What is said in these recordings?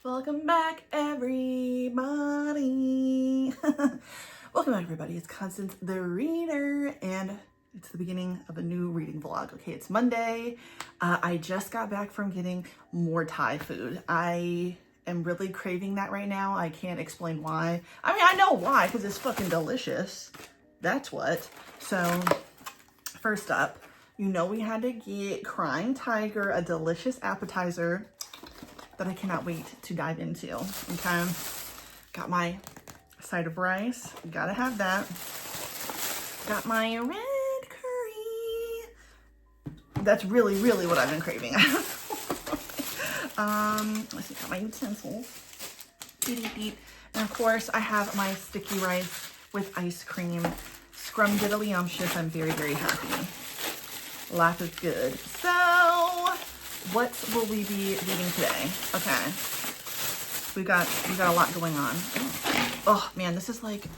Welcome back, everybody. Welcome back, everybody. It's Constance the Reader, and it's the beginning of a new reading vlog. Okay, it's Monday. I just got back from getting more Thai food. I am really craving that right now. I can't explain why. I mean, I know why, because it's fucking delicious. That's what. So, first up, you know we had to get Crying Tiger, a delicious appetizer that I cannot wait to dive into. Okay, got my side of rice, gotta have that. Got my red curry. That's really what I've been craving. Let's see, got my utensils. And of course I have my sticky rice with ice cream. Scrumdiddlyumptious. I'm very happy. Life is good. So what will we be reading today? Okay. We got a lot going on. Oh man, this is like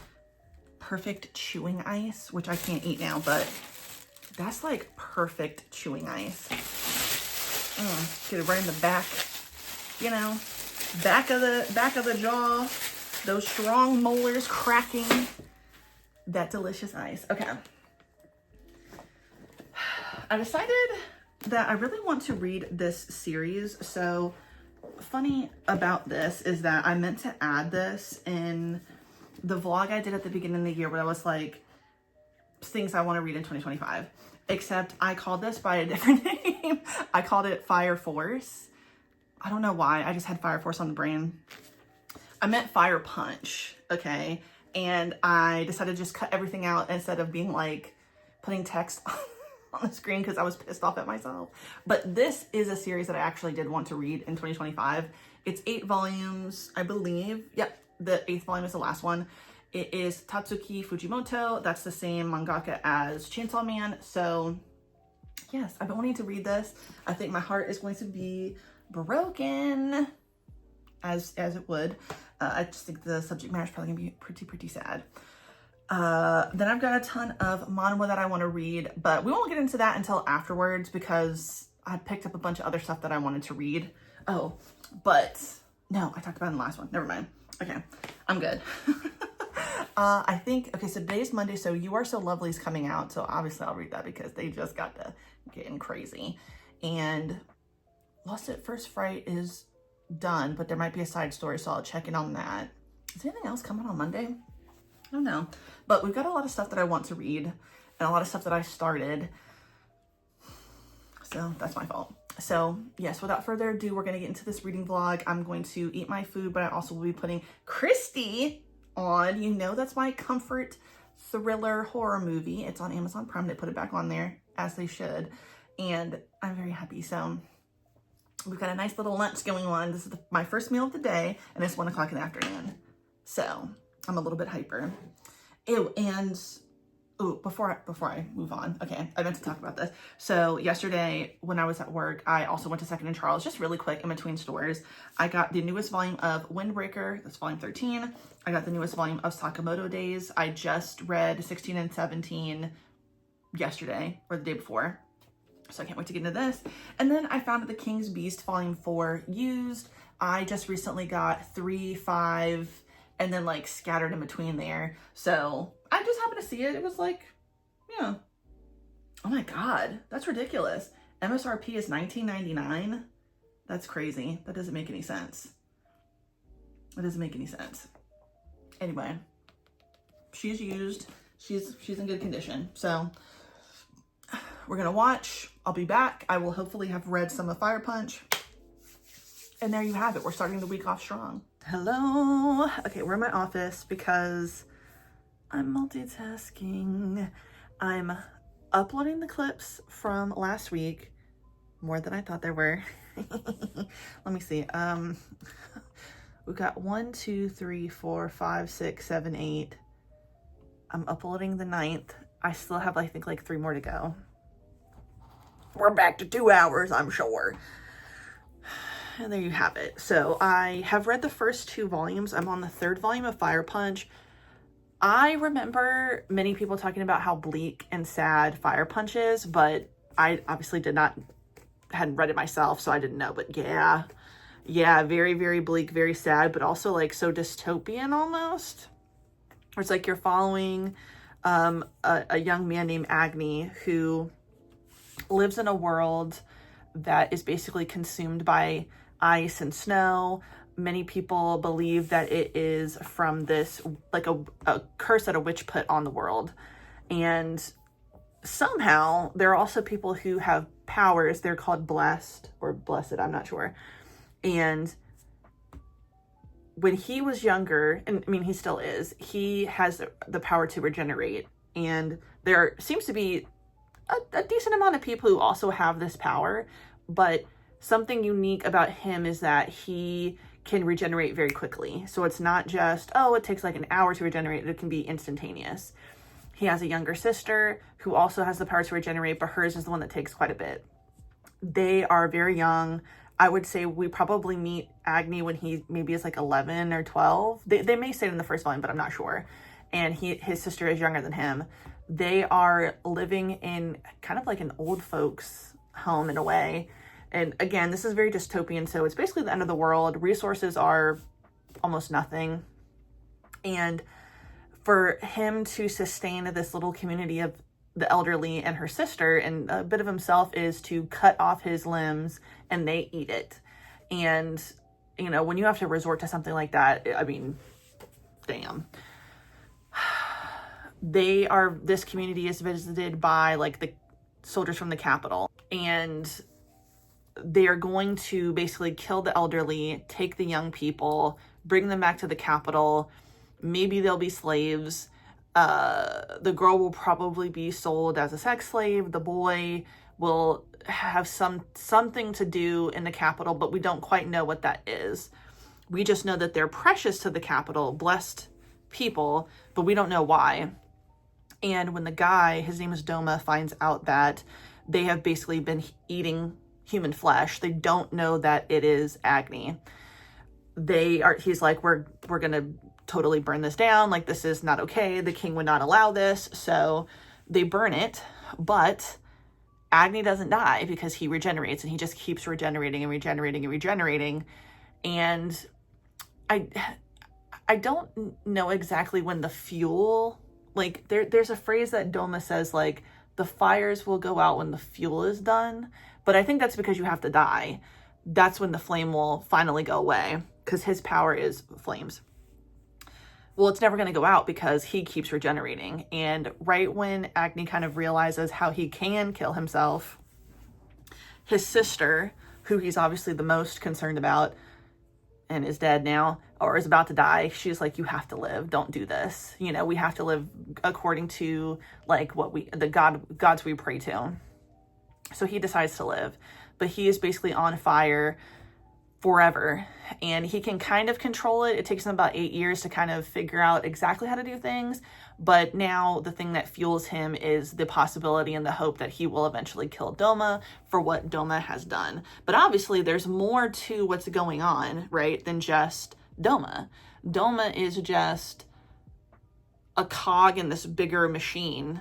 perfect chewing ice, which I can't eat now, but that's like perfect chewing ice. Get it right in the back, you know, back of the jaw, those strong molars cracking. That delicious ice. Okay. I decided that I really want to read this series. So funny about this is that I meant to add this in the vlog I did at the beginning of the year where I was like, things I want to read in 2025, except I called this by a different name. I called it Fire Force. I don't know why. I just had Fire Force on the brain. I meant Fire Punch. Okay. And I decided to just cut everything out instead of being like putting text on the screen because I was pissed off at myself. But this is a series that I actually did want to read in 2025. It's 8 volumes, I believe. Yep, the 8th volume is the last one. It is Tatsuki Fujimoto. That's the same mangaka as Chainsaw Man. So yes, I've been wanting to read this. I think my heart is going to be broken, as it would. I just think the subject matter is probably gonna be pretty sad. Then I've got a ton of manhwa that I want to read, but we won't get into that until afterwards because I picked up a bunch of other stuff that I wanted to read. Oh, but no, I talked about it in the last one. Never mind. Okay, I'm good. I think, okay, so today's Monday, so You Are So Lovely is coming out, so obviously I'll read that because they just got to getting crazy. And Lost at First Fright is done, but there might be a side story, so I'll check in on that. Is anything else coming on Monday? I don't know, but we've got a lot of stuff that I want to read and a lot of stuff that I started. So that's my fault. So yes, without further ado, we're going to get into this reading vlog. I'm going to eat my food, but I also will be putting Christy on. You know, that's my comfort thriller horror movie. It's on Amazon Prime. They put it back on there as they should. And I'm very happy. So we've got a nice little lunch going on. This is my first meal of the day and it's 1 o'clock in the afternoon. So I'm a little bit hyper. Ew, and before I move on, okay, I meant to talk about this. So yesterday when I was at work, I also went to Second and Charles, just really quick in between stores. I got the newest volume of Windbreaker, that's volume 13. I got the newest volume of Sakamoto Days. I just read 16 and 17 yesterday or the day before. So I can't wait to get into this. And then I found The King's Beast volume 4 used. I just recently got 3, 5, and then like scattered in between there. So I just happened to see it. It was like, yeah. Oh my God, that's ridiculous. MSRP is $19.99. That's crazy. That doesn't make any sense. That doesn't make any sense. Anyway, she's used. She's in good condition. So we're gonna watch. I'll be back. I will hopefully have read some of Fire Punch. And there you have it. We're starting the week off strong. Hello. Okay, we're in my office because I'm multitasking. I'm uploading the clips from last week, more than I thought there were. Let me see. We've got 1, 2, 3, 4, 5, 6, 7, 8. I'm uploading the 9th. I still have, I think, like 3 more to go. We're back to 2 hours, I'm sure. And there you have it. So I have read the first 2 volumes. I'm on the 3rd volume of Fire Punch. I remember many people talking about how bleak and sad Fire Punch is, but I obviously hadn't read it myself, so I didn't know. But yeah, Yeah, very, very bleak, very sad, but also like so dystopian almost. Where it's like you're following a young man named Agni who lives in a world that is basically consumed by ice and snow. Many people believe that it is from this, like a curse that a witch put on the world. And somehow there are also people who have powers. They're called blessed or blessed, I'm not sure. And when he was younger, and I mean, he still is, he has the power to regenerate. And there seems to be a decent amount of people who also have this power. But something unique about him is that he can regenerate very quickly. So it's not just, oh, it takes like an hour to regenerate. It can be instantaneous. He has a younger sister who also has the power to regenerate, but hers is the one that takes quite a bit. They are very young. I would say we probably meet Agni when he maybe is like 11 or 12. They may say it in the first volume, but I'm not sure. And his sister is younger than him. They are living in kind of like an old folks home in a way. And again, this is very dystopian. So it's basically the end of the world. Resources are almost nothing. And for him to sustain this little community of the elderly and her sister and a bit of himself is to cut off his limbs and they eat it. And, you know, when you have to resort to something like that, I mean, damn. This community is visited by like the soldiers from the capital, and they are going to basically kill the elderly, take the young people, bring them back to the capital. Maybe they'll be slaves. The girl will probably be sold as a sex slave. The boy will have something to do in the capital, but we don't quite know what that is. We just know that they're precious to the capital, blessed people, but we don't know why. And when the guy, his name is Doma, finds out that they have basically been eating human flesh, they don't know that it is Agni. He's like, we're gonna totally burn this down. Like, this is not okay. The king would not allow this. So they burn it, but Agni doesn't die because he regenerates, and he just keeps regenerating and regenerating and regenerating. And I don't know exactly when the fuel, like there's a phrase that Doma says, like, the fires will go out when the fuel is done. But I think that's because you have to die. That's when the flame will finally go away, because his power is flames. Well, it's never going to go out because he keeps regenerating. And right when Agni kind of realizes how he can kill himself, his sister, who he's obviously the most concerned about and is dead now, or is about to die, she's like, you have to live. Don't do this. You know, we have to live according to like the gods we pray to. So he decides to live, but he is basically on fire forever, and he can kind of control it. It takes him about 8 years to kind of figure out exactly how to do things. But now the thing that fuels him is the possibility and the hope that he will eventually kill Doma for what Doma has done. But obviously there's more to what's going on, right, than just Doma. Doma is just a cog in this bigger machine.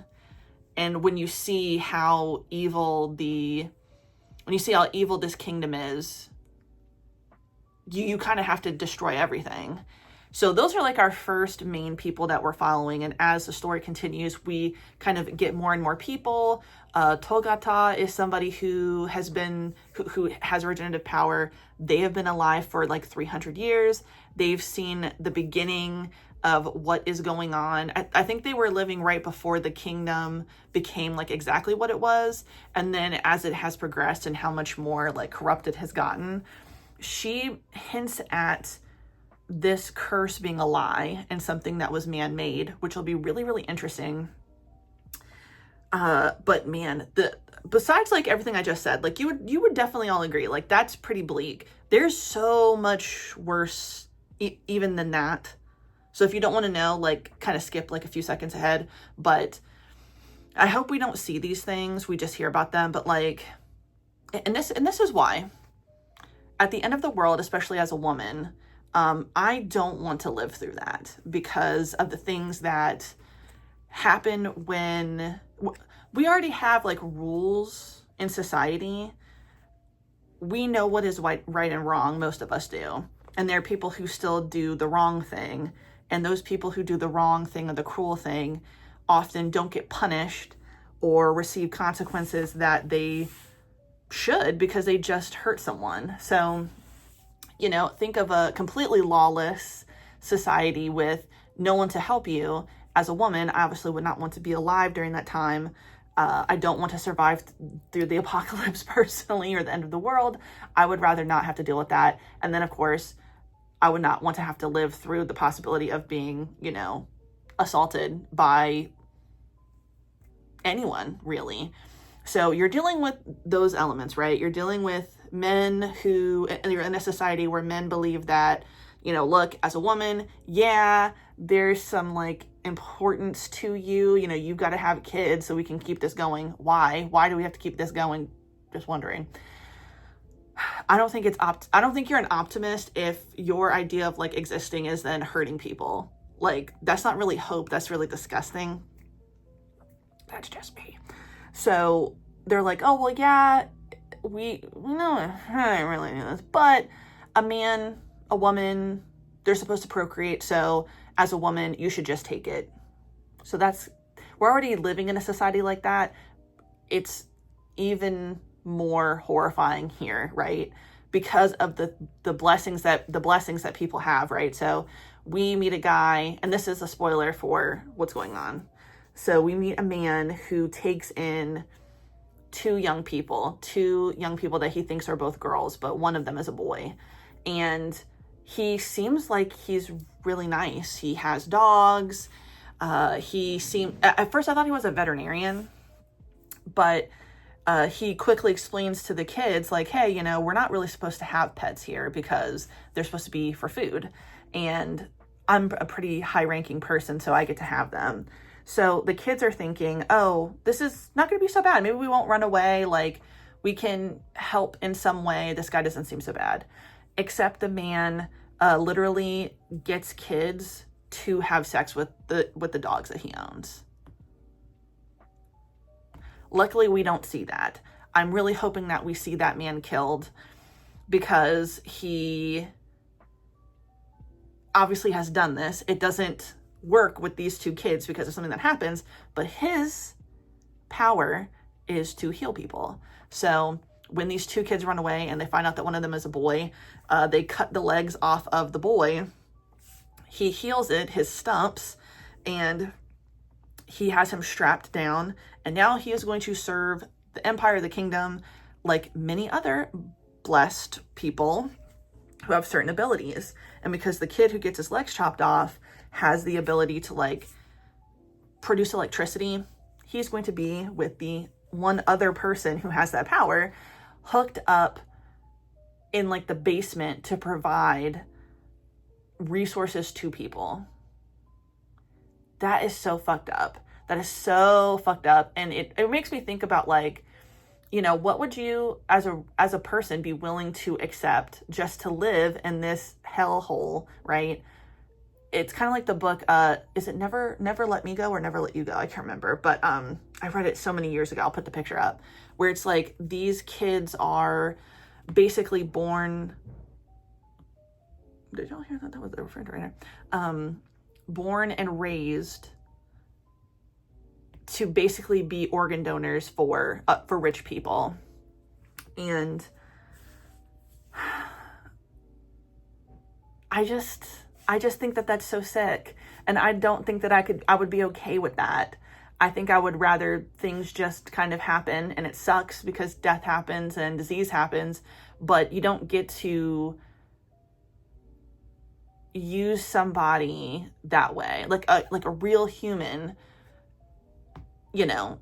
And when you see how evil this kingdom is, you kind of have to destroy everything. So those are like our first main people that we're following. And as the story continues, we kind of get more and more people. Togata is somebody who has regenerative power. They have been alive for like 300 years. They've seen the beginning of what is going on. I think they were living right before the kingdom became like exactly what it was. And then as it has progressed and how much more like corrupt it has gotten, she hints at this curse being a lie and something that was man-made, which will be really, really interesting. But man, besides like everything I just said, like you would definitely all agree, like that's pretty bleak. There's so much worse even than that. So if you don't want to know, like kind of skip like a few seconds ahead. But I hope we don't see these things. We just hear about them. But like, and this is why. At the end of the world, especially as a woman, I don't want to live through that because of the things that happen when we already have like rules in society we know what is right and wrong. Most of us do. And there are people who still do the wrong thing. And those people who do the wrong thing or the cruel thing often don't get punished or receive consequences that they should because they just hurt someone. So, you know, think of a completely lawless society with no one to help you. As a woman, I obviously would not want to be alive during that time. I don't want to survive through the apocalypse personally or the end of the world. I would rather not have to deal with that. And then, of course, I would not want to have to live through the possibility of being, you know, assaulted by anyone, really. So you're dealing with those elements, right? You're dealing with men who, and you're in a society where men believe that, you know, look, as a woman, yeah, there's some like importance to you. You know, you've got to have kids so we can keep this going. Why? Why do we have to keep this going? Just wondering. I don't think I don't think you're an optimist if your idea of like existing is then hurting people. Like, that's not really hope. That's really disgusting. That's just me. So they're like, oh, well, yeah, no, I don't really know this. But a man, a woman, they're supposed to procreate. So as a woman, you should just take it. So we're already living in a society like that. It's even more horrifying here, right? Because of the blessings that people have, right? So we meet a guy, and this is a spoiler for what's going on. So we meet a man who takes in two young people that he thinks are both girls, but one of them is a boy. And he seems like he's really nice. He has dogs. At first I thought he was a veterinarian, but he quickly explains to the kids, like, hey, you know, we're not really supposed to have pets here because they're supposed to be for food. And I'm a pretty high-ranking person, so I get to have them. So the kids are thinking, oh, this is not going to be so bad. Maybe we won't run away. Like, we can help in some way. This guy doesn't seem so bad. Except the man literally gets kids to have sex with the dogs that he owns. Luckily, we don't see that. I'm really hoping that we see that man killed because he obviously has done this. It doesn't work with these two kids because of something that happens, but his power is to heal people. So when these two kids run away and they find out that one of them is a boy, they cut the legs off of the boy. He heals his stumps, and he has him strapped down, and now he is going to serve the empire, the kingdom, like many other blessed people who have certain abilities. And because the kid who gets his legs chopped off has the ability to like produce electricity, he's going to be with the one other person who has that power hooked up in like the basement to provide resources to people. That is so fucked up. That is so fucked up. And it makes me think about, like, you know, what would you as a person be willing to accept just to live in this hellhole, right? It's kind of like the book, is it Never Let Me Go or Never Let You Go? I can't remember, but I read it so many years ago. I'll put the picture up, where it's like these kids are basically born. Did y'all hear that? That was the refrigerator. Born and raised to basically be organ donors for rich people. And I just think that that's so sick. And I don't think that I would be okay with that. I think I would rather things just kind of happen, and it sucks because death happens and disease happens, but you don't get to use somebody that way, like a real human, you know,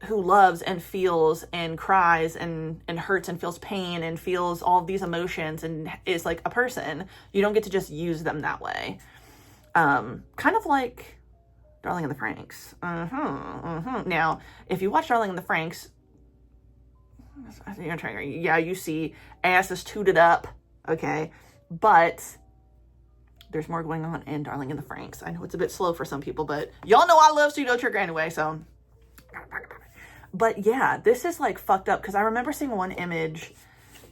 who loves and feels and cries and hurts and feels pain and feels all of these emotions and is like a person. You don't get to just use them that way. Kind of like Darling in the Franxx. Now, if you watch Darling in the Franxx, yeah, you see asses tooted up, okay? But there's more going on in Darling in the Franxx. I know it's a bit slow for some people, but y'all know I love Pseudo Trigger anyway, so. But yeah, this is like fucked up, because I remember seeing one image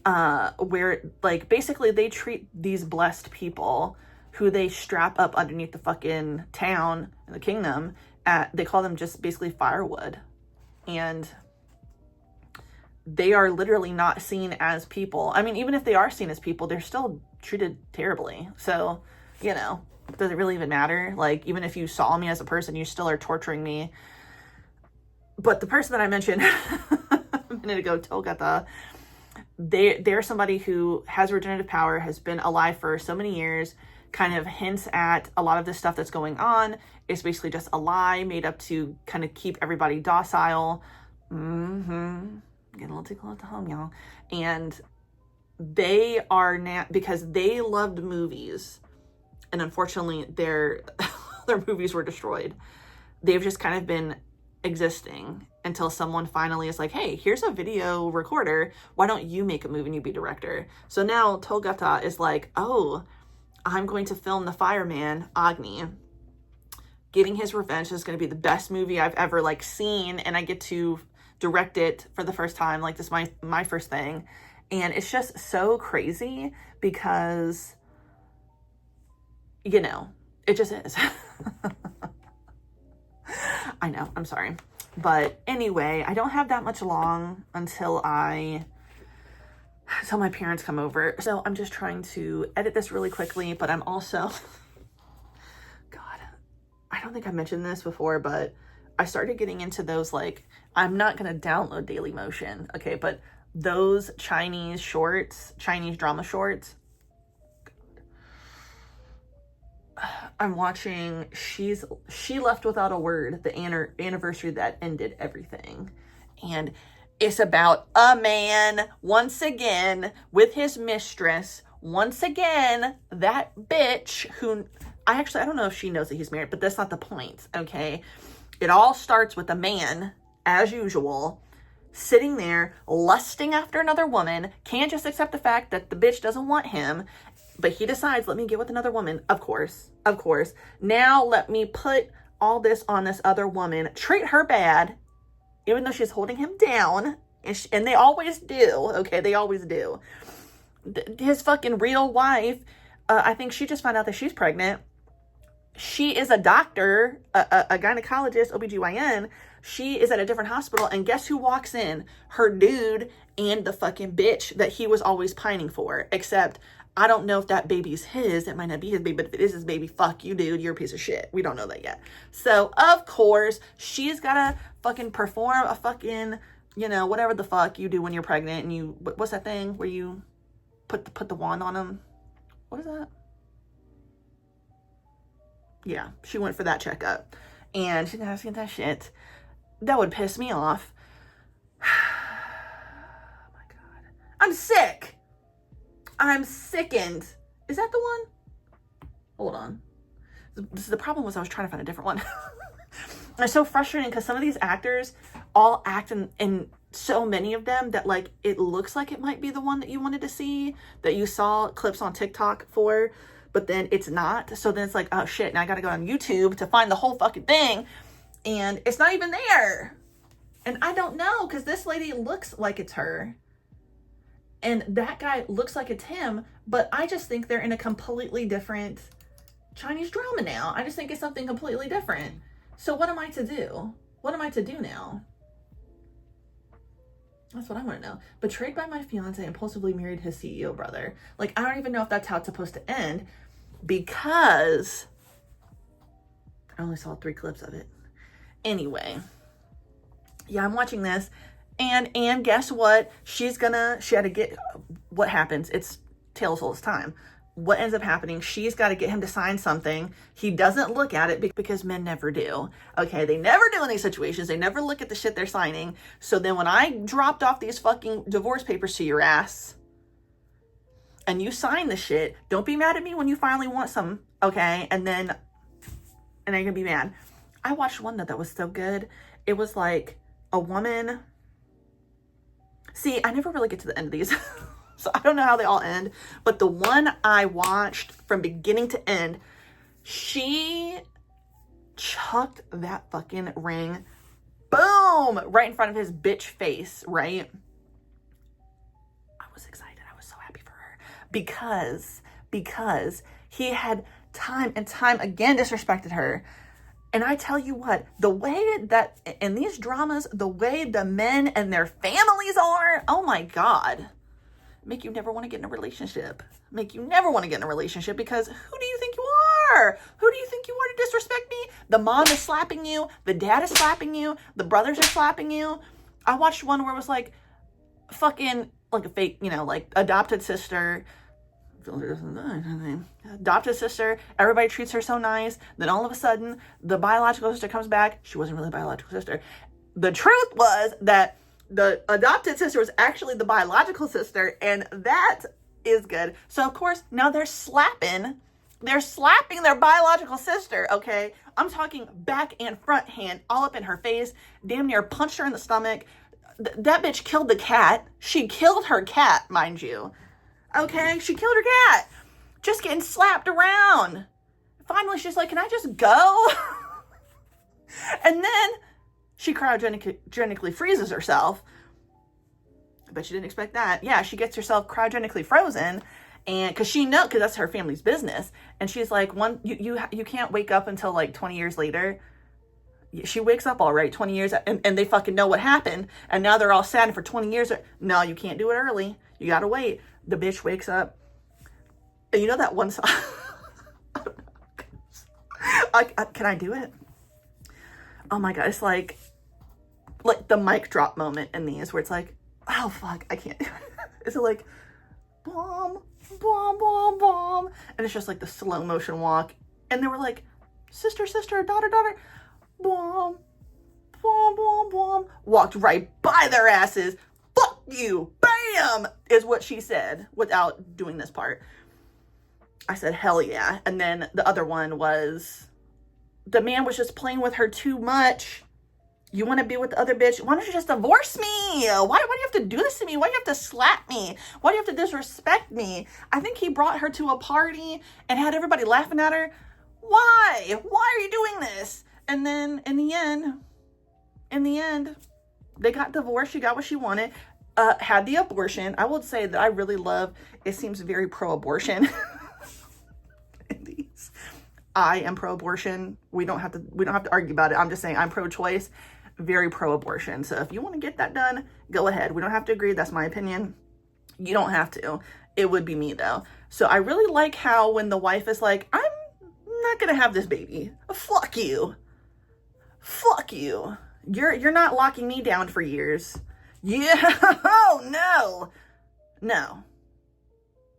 where like basically they treat these blessed people who they strap up underneath the fucking town and the kingdom they call them just basically firewood. And they are literally not seen as people. I mean, even if they are seen as people, they're still treated terribly. So, you know, does it really even matter? Like, even if you saw me as a person, you still are torturing me. But the person that I mentioned a minute ago, Tolgata, they're somebody who has regenerative power, has been alive for so many years, kind of hints at a lot of the stuff that's going on. It's basically just a lie made up to kind of keep everybody docile. Getting a little too close to home, y'all. And they are now, because they loved movies, and unfortunately their movies were destroyed. They've just kind of been existing until someone finally is like, hey, here's a video recorder. Why don't you make a movie and you be director? So now Tolgata is like, oh, I'm going to film The Fireman, Agni. Getting his revenge is going to be the best movie I've ever like seen, and I get to direct it for the first time. Like, this is my first thing. And it's just so crazy because, you know, it just is. I know, I'm sorry. But anyway, I don't have that much long until my parents come over. So I'm just trying to edit this really quickly, but I'm also, God, I don't think I mentioned this before, but I started getting into those, like, I'm not going to download Dailymotion, okay, but those Chinese drama shorts, I'm watching She Left Without a Word, the anniversary that ended everything. And it's about a man, once again, with his mistress. Once again, that bitch who, I don't know if she knows that he's married, but that's not the point, okay? It all starts with a man, as usual, sitting there, lusting after another woman, can't just accept the fact that the bitch doesn't want him, but he decides, let me get with another woman, of course. Now let me put all this on this other woman, treat her bad, even though she's holding him down, and they always do, okay, they always do. His fucking real wife, I think she just found out that she's pregnant. She is a doctor, a gynecologist, OBGYN. She is at a different hospital, and guess who walks in? Her dude and the fucking bitch that he was always pining for. Except, I don't know if that baby's his. It might not be his baby, but if it is his baby, fuck you, dude. You're a piece of shit. We don't know that yet. So, of course, she's gotta fucking perform a fucking, you know, whatever the fuck you do when you're pregnant, and you, what's that thing where you put the wand on him? What is that? Yeah, she went for that checkup, and she's asking that shit. That would piss me off. Oh my God. I'm sick. I'm sickened. Is that the one? Hold on. The problem was I was trying to find a different one. It's so frustrating because some of these actors all act in so many of them that, like, it looks like it might be the one that you wanted to see, that you saw clips on TikTok for, but then it's not. So then it's like, oh shit, now I gotta go on YouTube to find the whole fucking thing, and it's not even there. And I don't know, because this lady looks like it's her, and that guy looks like it's him, but I just think they're in a completely different Chinese drama now. I just think it's something completely different. So what am I to do? What am I to do now? That's what I want to know. Betrayed by my fiance, impulsively married his CEO brother. Like, I don't even know if that's how it's supposed to end, because I only saw 3 clips of it. Anyway, yeah, I'm watching this, and guess what? She had to get, what happens? It's Tale as Old as Time. What ends up happening? She's got to get him to sign something. He doesn't look at it because men never do. Okay, they never do in these situations. They never look at the shit they're signing. So then when I dropped off these fucking divorce papers to your ass, and you sign the shit, don't be mad at me when you finally want some, okay? And then you're gonna be mad. I watched one that was so good. It was like a woman. See, I never really get to the end of these. So I don't know how they all end, but the one I watched from beginning to end, she chucked that fucking ring, boom, right in front of his bitch face, right? I was excited. because he had time and time again disrespected her. And I tell you what, the way that in these dramas, the way the men and their families are, oh my God, make you never want to get in a relationship. Make you never want to get in a relationship, because who do you think you are? Who do you think you are to disrespect me? The mom is slapping you. The dad is slapping you. The brothers are slapping you. I watched one where it was like fucking like a fake, like adopted sister. Adopted sister, everybody treats her so nice. Then all of a sudden, the biological sister comes back. She wasn't really a biological sister. The truth was that the adopted sister was actually the biological sister, and that is good. So of course, now they're slapping their biological sister, okay? I'm talking back and front hand, all up in her face, damn near punched her in the stomach. That bitch killed the cat. She killed her cat, mind you. Okay, she killed her cat. Just getting slapped around. Finally, she's like, can I just go? And then she cryogenically freezes herself. I bet you didn't expect that. Yeah, she gets herself cryogenically frozen, and because that's her family's business. And she's like, you can't wake up until like 20 years later. She wakes up all right 20 years, and they fucking know what happened. And now they're all sad for 20 years. No, you can't do it early. You gotta wait. The bitch wakes up. And you know that one song? I don't know. Can I do it? Oh my God. It's like the mic drop moment in these where it's like, oh fuck, I can't do it. Is it like, bomb, bomb, bomb, bomb? And it's just like the slow motion walk. And they were like, sister, sister, daughter, daughter, bomb, bomb, bomb, bomb. Walked right by their asses. Fuck you, bam, is what she said without doing this part. I said, hell yeah. And then the other one was, the man was just playing with her too much. You want to be with the other bitch? Why don't you just divorce me? Why do you have to do this to me? Why do you have to slap me? Why do you have to disrespect me? I think he brought her to a party and had everybody laughing at her. Why? Why are you doing this? And then in the end, they got divorced. She got what she wanted. Had the abortion. I would say that I really love, it seems very pro-abortion. I am pro-abortion. We don't have to argue about it. I'm just saying I'm pro-choice, very pro-abortion. So if you want to get that done, go ahead. We don't have to agree. That's my opinion. You don't have to. It would be me though. So I really like how when the wife is like, I'm not going to have this baby. Fuck you. Fuck you. You're not locking me down for years. Yeah. Oh, no.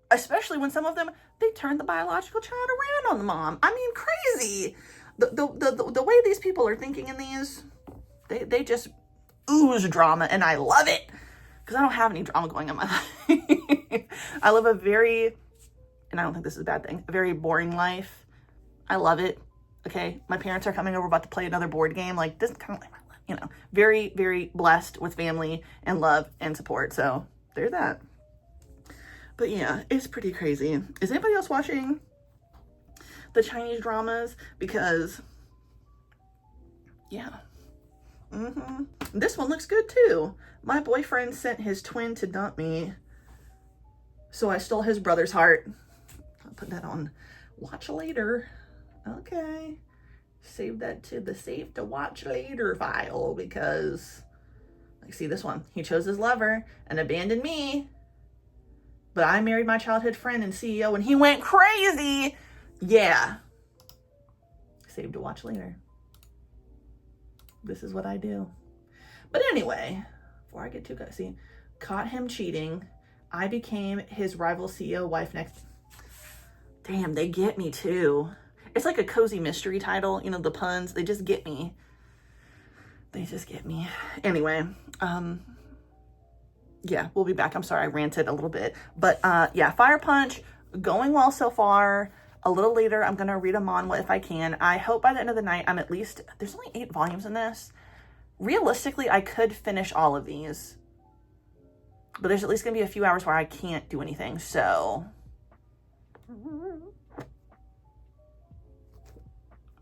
Especially when some of them, they turn the biological child around on the mom. I mean, crazy. The way these people are thinking in these, they just ooze drama, and I love it. Because I don't have any drama going on in my life. I live a very, and I don't think this is a bad thing, a very boring life. I love it. Okay, my parents are coming over, about to play another board game. Like, this is kind of like my life, very, very blessed with family and love and support. So there's that. But yeah, it's pretty crazy. Is anybody else watching the Chinese dramas? Because, yeah. This one looks good too. My boyfriend sent his twin to dump me, so I stole his brother's heart. I'll put that on watch later. Okay. Save that to the save to watch later file, because, like, see this one. He chose his lover and abandoned me. But I married my childhood friend and CEO, and he went crazy. Yeah. Save to watch later. This is what I do. But anyway, before I get too crazy, caught him cheating. I became his rival CEO wife next. Damn, they get me too. It's like a cozy mystery title. The puns, they just get me. They just get me. Anyway, yeah, we'll be back. I'm sorry, I ranted a little bit. But yeah, Fire Punch, going well so far. A little later, I'm going to read them on if I can. I hope by the end of the night, I'm at least, there's only 8 volumes in this. Realistically, I could finish all of these. But there's at least going to be a few hours where I can't do anything. So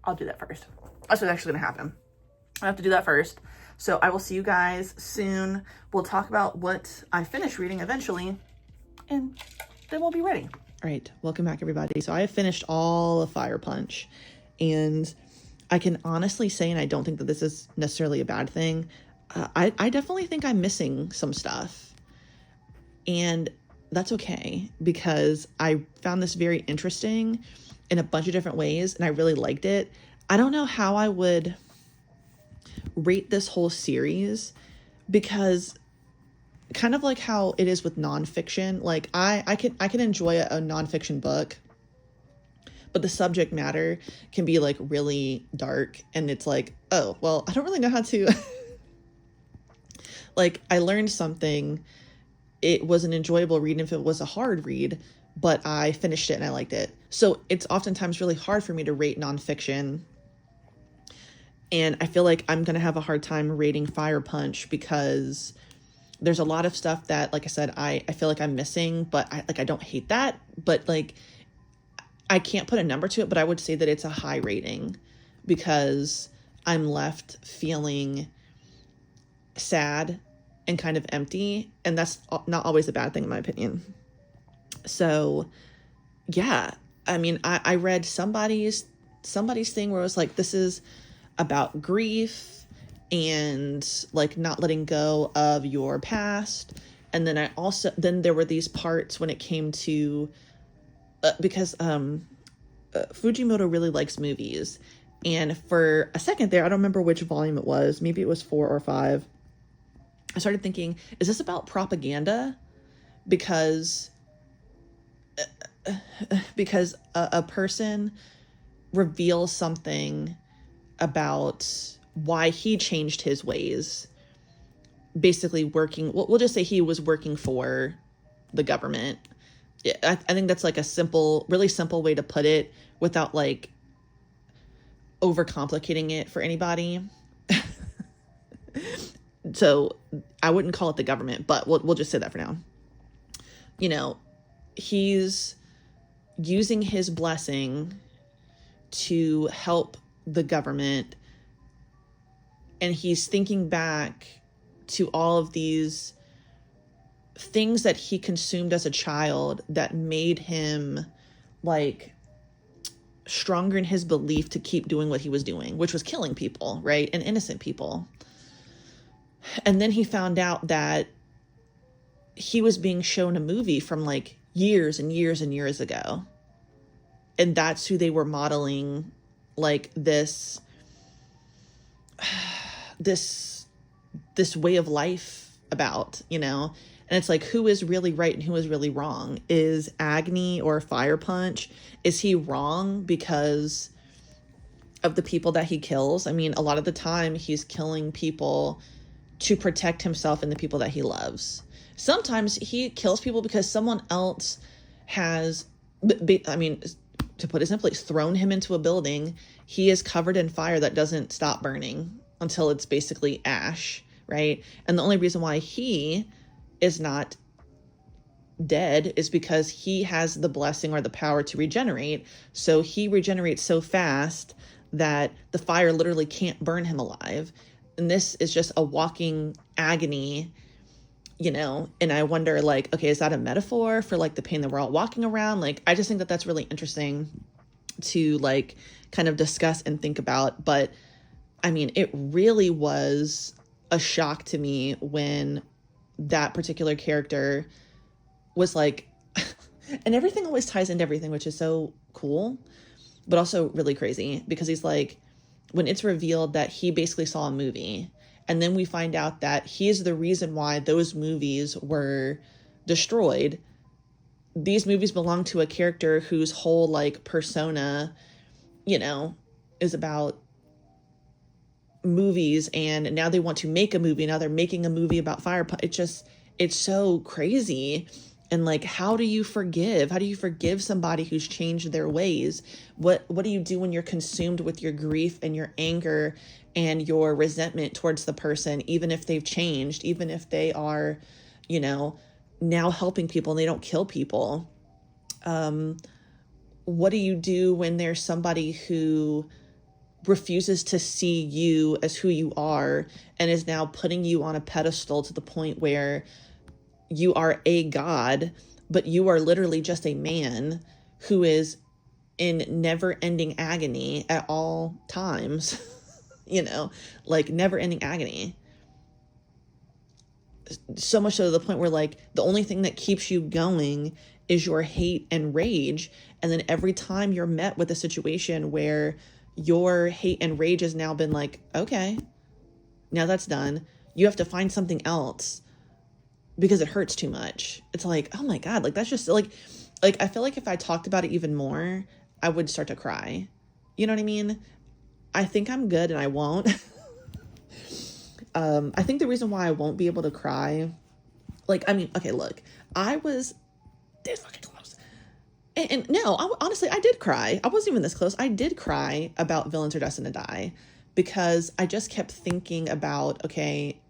I'll do that first. That's what's actually going to happen. I have to do that first. So I will see you guys soon. We'll talk about what I finish reading eventually. And then we'll be ready. All right, welcome back, everybody. So I have finished all of Fire Punch, and I can honestly say, and I don't think that this is necessarily a bad thing, I definitely think I'm missing some stuff. And that's okay, because I found this very interesting in a bunch of different ways, and I really liked it. I don't know how I would rate this whole series, because kind of like how it is with nonfiction, like I can enjoy a nonfiction book, but the subject matter can be like really dark, and it's like, oh, well, I don't really know how to like, I learned something. It was an enjoyable read if it was a hard read, but I finished it and I liked it. So it's oftentimes really hard for me to rate nonfiction. And I feel like I'm going to have a hard time rating Fire Punch, because there's a lot of stuff that, like I said, I feel like I'm missing, but I don't hate that, but like, I can't put a number to it, but I would say that it's a high rating, because I'm left feeling sad and kind of empty, and that's not always a bad thing in my opinion. So yeah, I mean, I read somebody's thing where it was like, this is about grief and like not letting go of your past. And then then there were these parts when it came to because Fujimoto really likes movies, and for a second there, I don't remember which volume it was, maybe it was 4 or 5, I started thinking, is this about propaganda? Because a person reveals something about why he changed his ways, basically working, we'll just say he was working for the government. I think that's like a really simple way to put it without like overcomplicating it for anybody. So I wouldn't call it the government, but we'll just say that for now. You know, he's using his blessing to help the government, and he's thinking back to all of these things that he consumed as a child that made him like stronger in his belief to keep doing what he was doing, which was killing people, right? And innocent people. And then he found out that he was being shown a movie from like years and years and years ago. And that's who they were modeling like this way of life about, you know? And it's like, who is really right and who is really wrong? Is Agni or Fire Punch, is he wrong because of the people that he kills? I mean, a lot of the time he's killing people to protect himself and the people that he loves. Sometimes he kills people because someone else has, I mean, to put it simply, thrown him into a building. He is covered in fire that doesn't stop burning until it's basically ash, right? And the only reason why he is not dead is because he has the blessing or the power to regenerate. So he regenerates so fast that the fire literally can't burn him alive. And this is just a walking agony, you know? And I wonder, like, okay, is that a metaphor for like the pain that we're all walking around? Like, I just think that that's really interesting to like kind of discuss and think about. But I mean, it really was a shock to me when that particular character was like, and everything always ties into everything, which is so cool, but also really crazy, because he's like, when it's revealed that he basically saw a movie, and then we find out that he's the reason why those movies were destroyed. These movies belong to a character whose whole like persona, you know, is about movies, and now they want to make a movie. Now they're making a movie about fire. It's so crazy. And like, how do you forgive? How do you forgive somebody who's changed their ways? What do you do when you're consumed with your grief and your anger and your resentment towards the person, even if they've changed, even if they are, you know, now helping people and they don't kill people? What do you do when there's somebody who refuses to see you as who you are and is now putting you on a pedestal to the point where you are a god, but you are literally just a man who is in never-ending agony at all times, like never-ending agony. So much so to the point where like the only thing that keeps you going is your hate and rage. And then every time you're met with a situation where your hate and rage has now been like, okay, now that's done, you have to find something else because it hurts too much. It's like, oh my God, like that's just like I feel like if I talked about it even more, I would start to cry. You know what I mean? I think I'm good and I won't. I think the reason why I won't be able to cry, like, I mean, okay, look, I was this fucking close. And no, honestly, I did cry. I wasn't even this close. I did cry about Villains Are Destined to Die because I just kept thinking about, okay,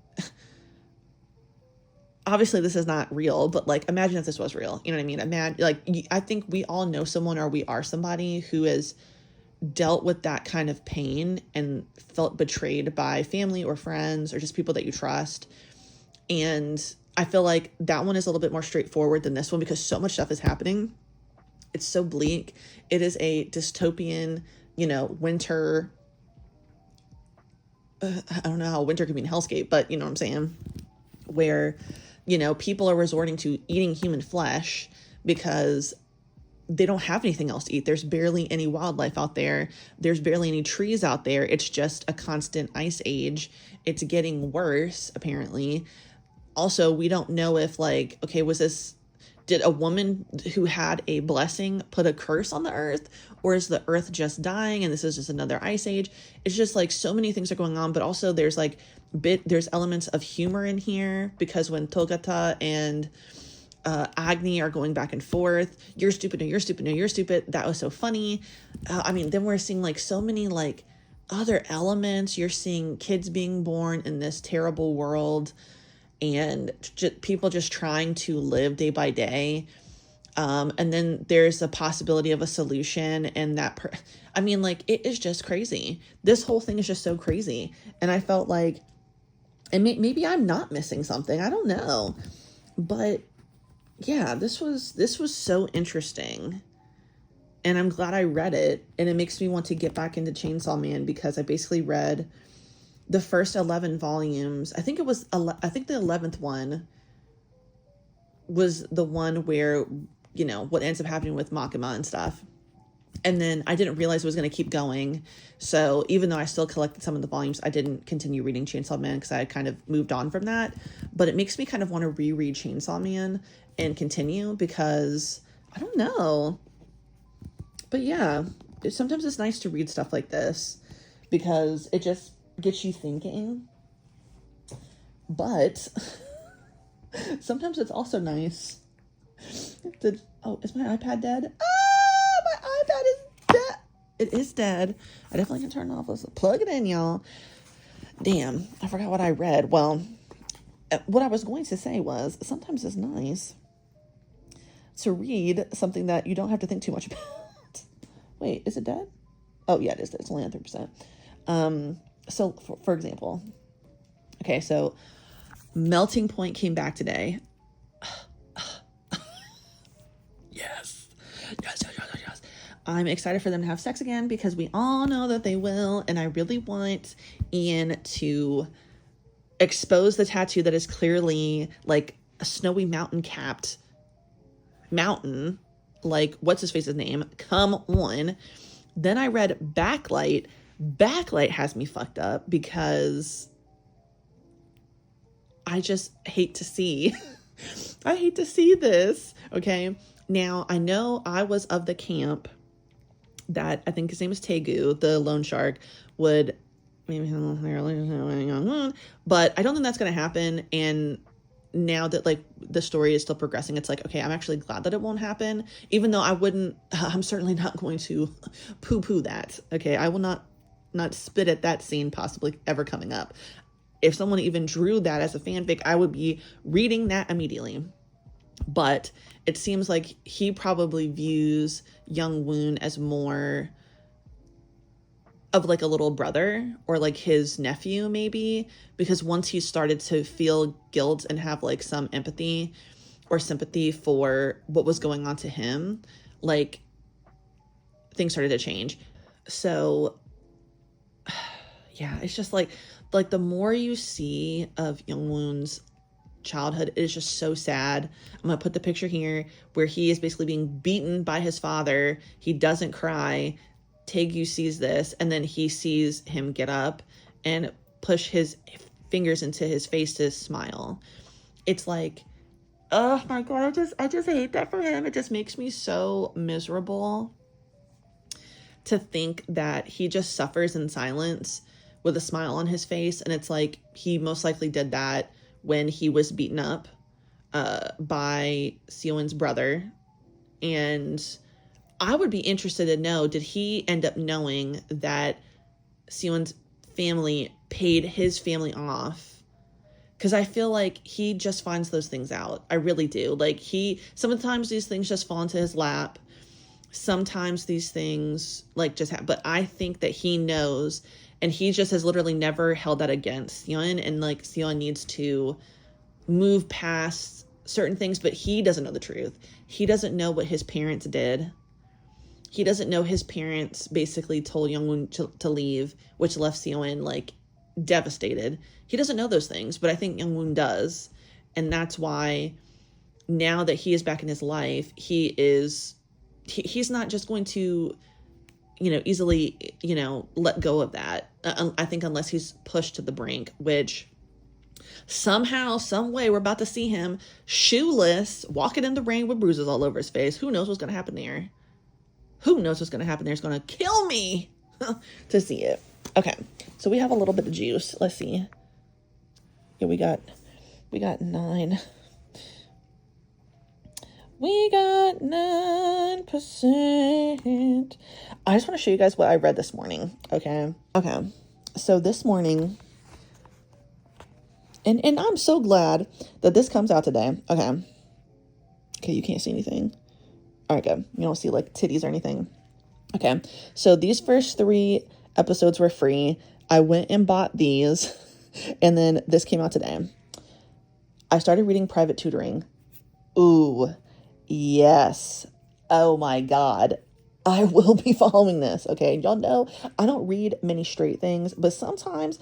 obviously this is not real, but like, imagine if this was real. You know what I mean? I think we all know someone or we are somebody who has dealt with that kind of pain and felt betrayed by family or friends or just people that you trust. And I feel like that one is a little bit more straightforward than this one because so much stuff is happening. It's so bleak. It is a dystopian, winter. I don't know how winter could be in hellscape, but you know what I'm saying? Where, people are resorting to eating human flesh because they don't have anything else to eat. There's barely any wildlife out there. There's barely any trees out there. It's just a constant ice age. It's getting worse, apparently. Also, we don't know if like, okay, did a woman who had a blessing put a curse on the earth, or is the earth just dying and this is just another ice age? It's just like so many things are going on, but also there's like there's elements of humor in here because when Togata and Agni are going back and forth, you're stupid, no, you're stupid, no, you're stupid. That was so funny. Then we're seeing like so many like other elements. You're seeing kids being born in this terrible world and people just trying to live day by day. And then there's a possibility of a solution and it is just crazy. This whole thing is just so crazy. And I felt like, and maybe I'm not missing something. I don't know, but yeah, this was so interesting and I'm glad I read it, and it makes me want to get back into Chainsaw Man because I basically read the first 11 volumes. I think the 11th one was the one where, what ends up happening with Makima and stuff. And then I didn't realize it was going to keep going. So even though I still collected some of the volumes, I didn't continue reading Chainsaw Man because I had kind of moved on from that. But it makes me kind of want to reread Chainsaw Man and continue because I don't know. But yeah, sometimes it's nice to read stuff like this because it just gets you thinking. But sometimes it's also nice to, is my iPad dead? My iPad is dead. It is dead. I definitely can turn it off. Let's plug it in, y'all. Damn, I forgot what I read. Well, what I was going to say was sometimes it's nice to read something that you don't have to think too much about. Wait, is it dead? Oh, yeah, it is. It's only on 3%. So, for example, okay, so Melting Point came back today. Yes. I'm excited for them to have sex again because we all know that they will, and I really want Ian to expose the tattoo that is clearly like a snowy mountain-capped mountain. Like, what's his face's name? Come on. Then I read Backlight. Backlight has me fucked up because I just hate to see. I hate to see this. Okay. Now, I know I was of the camp that I think his name is Tegu, the loan shark, would maybe have a but I don't think that's going to happen. And now that like the story is still progressing, it's like, okay, I'm actually glad that it won't happen, even though I'm certainly not going to poo-poo that. Okay. I will not spit at that scene possibly ever coming up. If someone even drew that as a fanfic, I would be reading that immediately. But it seems like he probably views Young Woon as more of like a little brother or like his nephew maybe, because once he started to feel guilt and have like some empathy or sympathy for what was going on to him, like things started to change. So yeah, it's just like the more you see of Youngwon's childhood, it is just so sad. I'm gonna put the picture here where he is basically being beaten by his father. He doesn't cry. Taegyu sees this, and then he sees him get up and push his fingers into his face to smile. It's like, oh my God, I just hate that for him. It just makes me so miserable to think that he just suffers in silence with a smile on his face. And it's like, he most likely did that when he was beaten up by Seowin's brother. And I would be interested to know, did he end up knowing that Seowin's family paid his family off? Because I feel like he just finds those things out. I really do. Like, sometimes these things just fall into his lap. Sometimes these things like just happen. But I think that he knows, and he just has literally never held that against Seowin. And like, Seowin needs to move past certain things, but he doesn't know the truth. He doesn't know what his parents did. He doesn't know his parents basically told Youngwon to leave, which left Seowin like devastated. He doesn't know those things, but I think Youngwon does. And that's why now that he is back in his life, he's not just going to, easily, let go of that. I think unless he's pushed to the brink, which somehow, some way, we're about to see him shoeless, walking in the rain with bruises all over his face. Who knows what's going to happen there? Who knows what's going to happen there? It's going to kill me to see it. Okay, so we have a little bit of juice. Let's see. Yeah, we got 9. We got 9%. I just want to show you guys what I read this morning. Okay. So this morning, and I'm so glad that this comes out today. Okay, you can't see anything. All right, good. You don't see like titties or anything. Okay, so these first 3 episodes were free. I went and bought these, and then this came out today. I started reading Private Tutoring. Ooh, yes. Oh my God. I will be following this. Okay, y'all know I don't read many straight things, but sometimes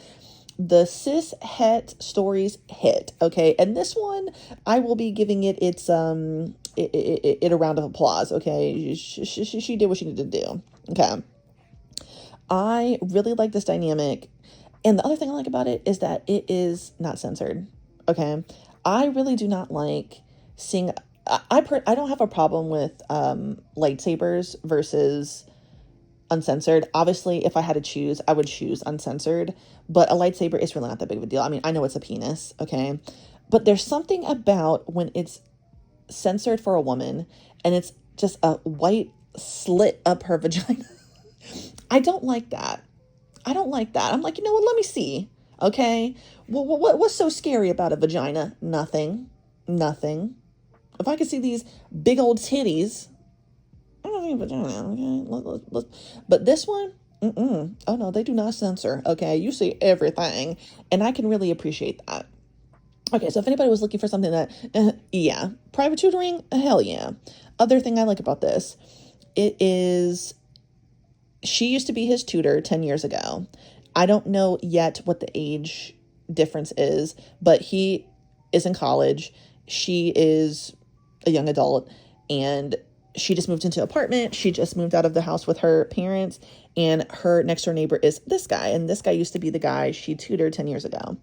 the cis het stories hit. Okay, and this one I will be giving it its a round of applause. Okay, she did what she needed to do. Okay, I really like this dynamic, and the other thing I like about it is that it is not censored. Okay, I really do not like seeing. I don't have a problem with lightsabers versus uncensored. Obviously, if I had to choose, I would choose uncensored, but a lightsaber is really not that big of a deal. I mean, I know it's a penis, okay? But there's something about when it's censored for a woman and it's just a white slit up her vagina. I don't like that. I'm like, you know what? Let me see, okay? What's so scary about a vagina? Nothing. If I could see these big old titties, I don't think vagina, okay? But this one, oh no, they do not censor, okay? You see everything, and I can really appreciate that. Okay, so if anybody was looking for something that, yeah, Private Tutoring, hell yeah. Other thing I like about this, she used to be his tutor 10 years ago. I don't know yet what the age difference is, but he is in college. She is a young adult, and she just moved into an apartment. She just moved out of the house with her parents, and her next door neighbor is this guy. And this guy used to be the guy she tutored 10 years ago.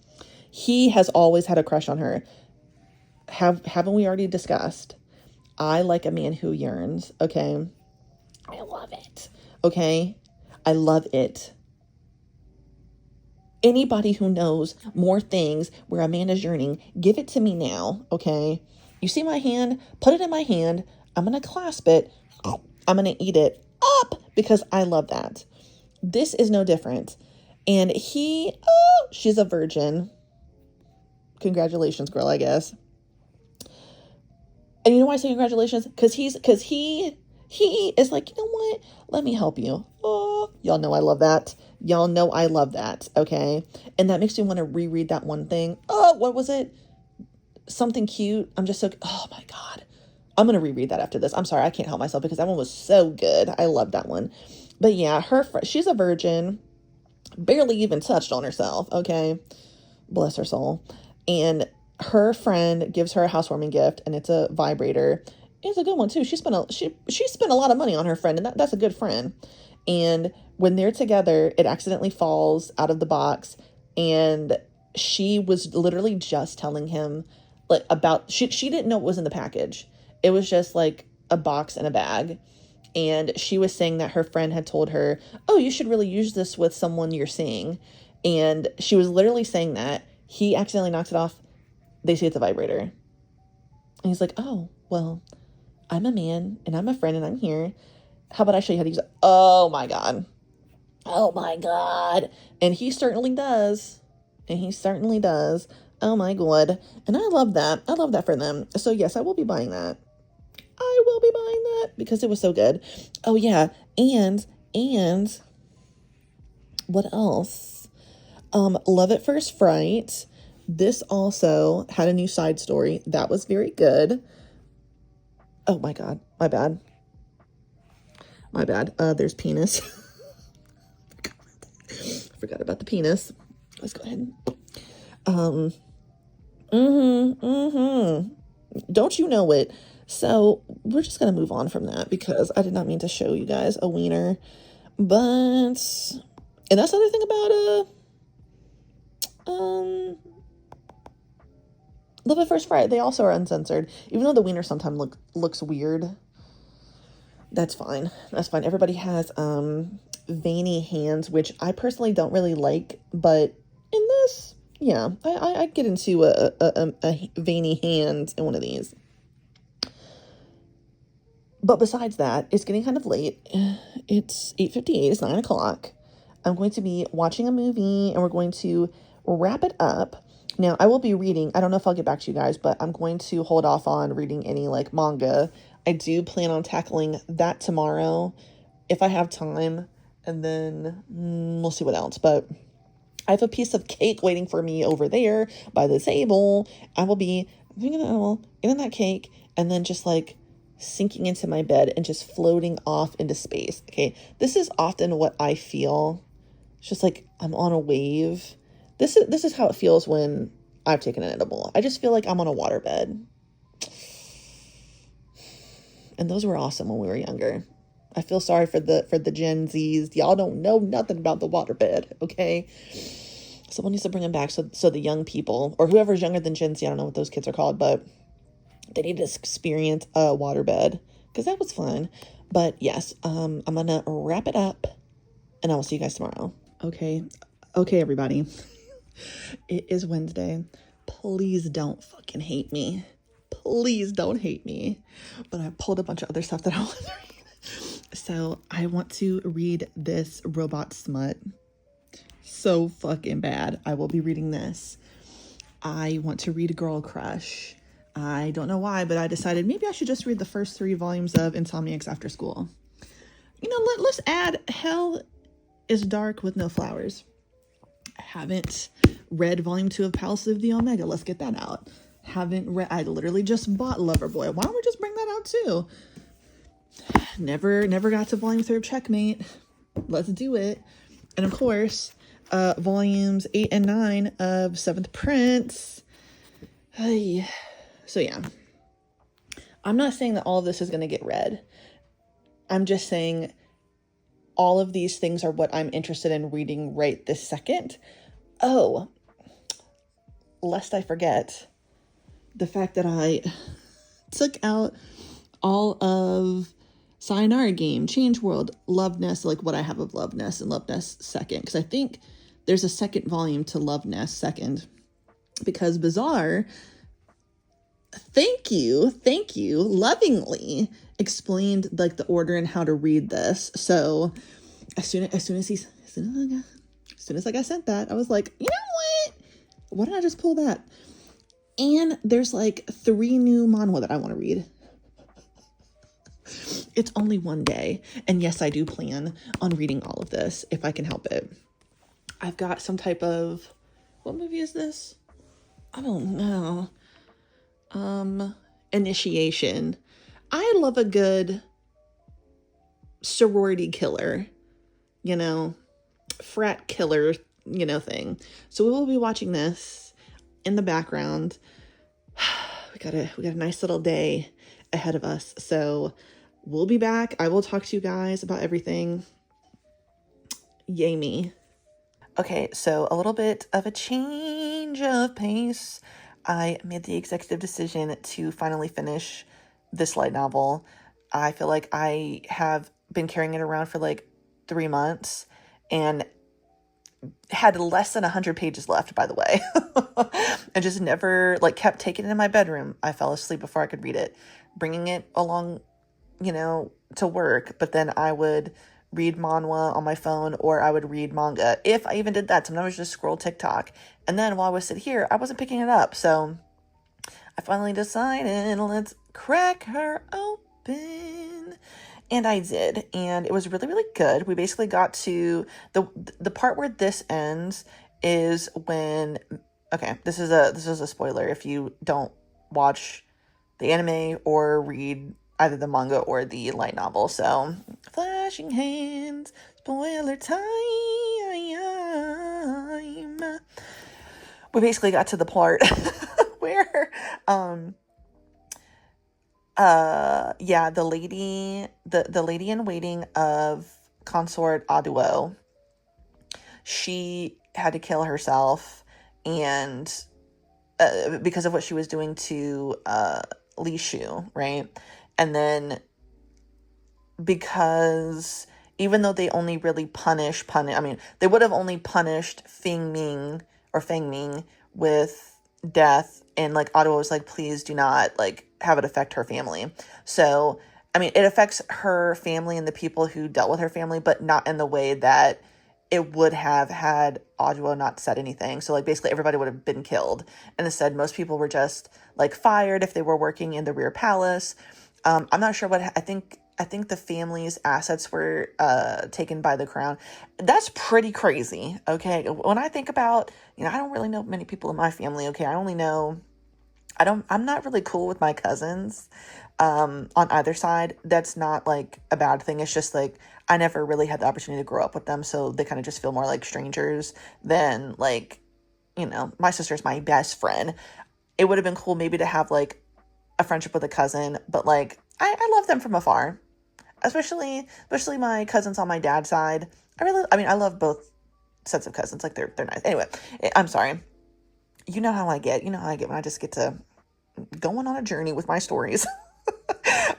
He has always had a crush on her. Haven't we already discussed? I like a man who yearns, okay? I love it, okay? I love it. Anybody who knows more things where a man is yearning, give it to me now, okay? You see my hand? Put it in my hand. I'm going to clasp it. I'm going to eat it up because I love that. This is no different. And she's a virgin. Congratulations, girl, I guess. And you know why I say congratulations? Because he is like, you know what? Let me help you. Oh, y'all know I love that. Okay? And that makes me want to reread that one thing. Oh, what was it? something cute. I'm just so, oh my God. I'm going to reread that after this. I'm sorry. I can't help myself because that one was so good. I love that one. But yeah, she's a virgin, barely even touched on herself. Okay. Bless her soul. And her friend gives her a housewarming gift, and it's a vibrator. It's a good one too. She spent a lot of money on her friend, and that's a good friend. And when they're together, it accidentally falls out of the box, and she was literally just telling him like about she didn't know what was in the package. It was just like a box and a bag. And she was saying that her friend had told her, "Oh, you should really use this with someone you're seeing." And she was literally saying that. He accidentally knocks it off. They say it's a vibrator. And he's like, "Oh, well, I'm a man and I'm a friend and I'm here. How about I show you how to use it?" Oh my God. Oh my God. And he certainly does. Oh my God. And I love that. I love that for them. So yes, I will be buying that. Because it was so good. Oh yeah. And what else? Love at First Fright. This also had a new side story. That was very good. Oh my God. My bad. There's penis. I forgot about the penis. Let's go ahead. Don't you know it? So we're just going to move on from that because I did not mean to show you guys a wiener. But, and that's the other thing about, Love at First Fright. They also are uncensored. Even though the wiener sometimes looks weird. That's fine. Everybody has, veiny hands, which I personally don't really like, but in this, yeah, I get into a veiny hand in one of these. But besides that, it's getting kind of late. It's 8:58. It's 9 o'clock. I'm going to be watching a movie and we're going to wrap it up. Now, I will be reading. I don't know if I'll get back to you guys, but I'm going to hold off on reading any like manga. I do plan on tackling that tomorrow if I have time. And then we'll see what else. But I have a piece of cake waiting for me over there by the table. I will be eating that cake and then just like sinking into my bed and just floating off into space. Okay, this is often what I feel. It's just like I'm on a wave. This is how it feels when I've taken an edible. I just feel like I'm on a waterbed. And those were awesome when we were younger. I feel sorry for the Gen Zs. Y'all don't know nothing about the waterbed, okay? Someone needs to bring them back so the young people, or whoever's younger than Gen Z, I don't know what those kids are called, but they need to experience a waterbed because that was fun. But yes, I'm gonna wrap it up, and I will see you guys tomorrow. Okay, everybody. It is Wednesday. Please don't fucking hate me. Please don't hate me. But I pulled a bunch of other stuff that I want to read. So I want to read this robot smut so fucking bad. I will be reading this. I want to read Girl Crush. I don't know why, but I decided maybe I should just read the first 3 volumes of Insomniacs After School. You know, let's add Hell is Dark with No Flowers. I haven't read volume 2 of Palace of the Omega. Let's get that out. Haven't read, I literally just bought Loverboy. Why don't we just bring that out too? Never got to volume 3 of Checkmate. Let's do it. And of course, volumes 8 and 9 of 7th Prince. Hey. So yeah, I'm not saying that all of this is going to get read. I'm just saying all of these things are what I'm interested in reading right this second. Oh, lest I forget, the fact that I took out all of Sayonara Game, Change World, Love Nest, like what I have of Love Nest and Love Nest second, because I think there's a second volume to Love Nest second, because Bizarre, thank you, lovingly explained like the order and how to read this. So as soon as I got sent that, I was like, you know what? Why did I just pull that? And there's like 3 new manhwa that I want to read. It's only one day. And yes, I do plan on reading all of this if I can help it. I've got some type of, what movie is this? I don't know. initiation. I love a good sorority killer, frat killer, thing. So we will be watching this in the background. We got a nice little day ahead of us. So we'll be back. I will talk to you guys about everything. Yay me. Okay, so a little bit of a change of pace. I made the executive decision to finally finish this light novel. I feel like I have been carrying it around for like 3 months and had less than 100 pages left, by the way. And just never, kept taking it in my bedroom. I fell asleep before I could read it, bringing it along, to work. But then I would read manhwa on my phone, or I would read manga. If I even did that, sometimes I would just scroll TikTok. And then while I was sitting here, I wasn't picking it up. So I finally decided, let's crack her open. And I did, and it was really, really good. We basically got to the part where this ends is when, okay, this is a spoiler if you don't watch the anime or read either the manga or the light novel. So, flashing hands, spoiler time. We basically got to the part where the lady in waiting of Consort Aduo, she had to kill herself, and because of what she was doing to Li Shu, right? And then because even though they only really they would have only punished Feng Ming with death, and Aduo was like, please do not have it affect her family. So it affects her family and the people who dealt with her family, but not in the way that it would have had Aduo not said anything. So basically everybody would have been killed, and instead most people were just fired if they were working in the rear palace. I'm not sure what I think the family's assets were taken by the crown. That's pretty crazy. Okay, when I think about, I don't really know many people in my family. Okay, I'm not really cool with my cousins on either side. That's not a bad thing. It's just I never really had the opportunity to grow up with them, so they kind of just feel more like strangers than my sister's my best friend. It would have been cool maybe to have a friendship with a cousin, but I love them from afar. Especially my cousins on my dad's side. I love both sets of cousins. They're nice. Anyway, I'm sorry. You know how I get when I just get to going on a journey with my stories.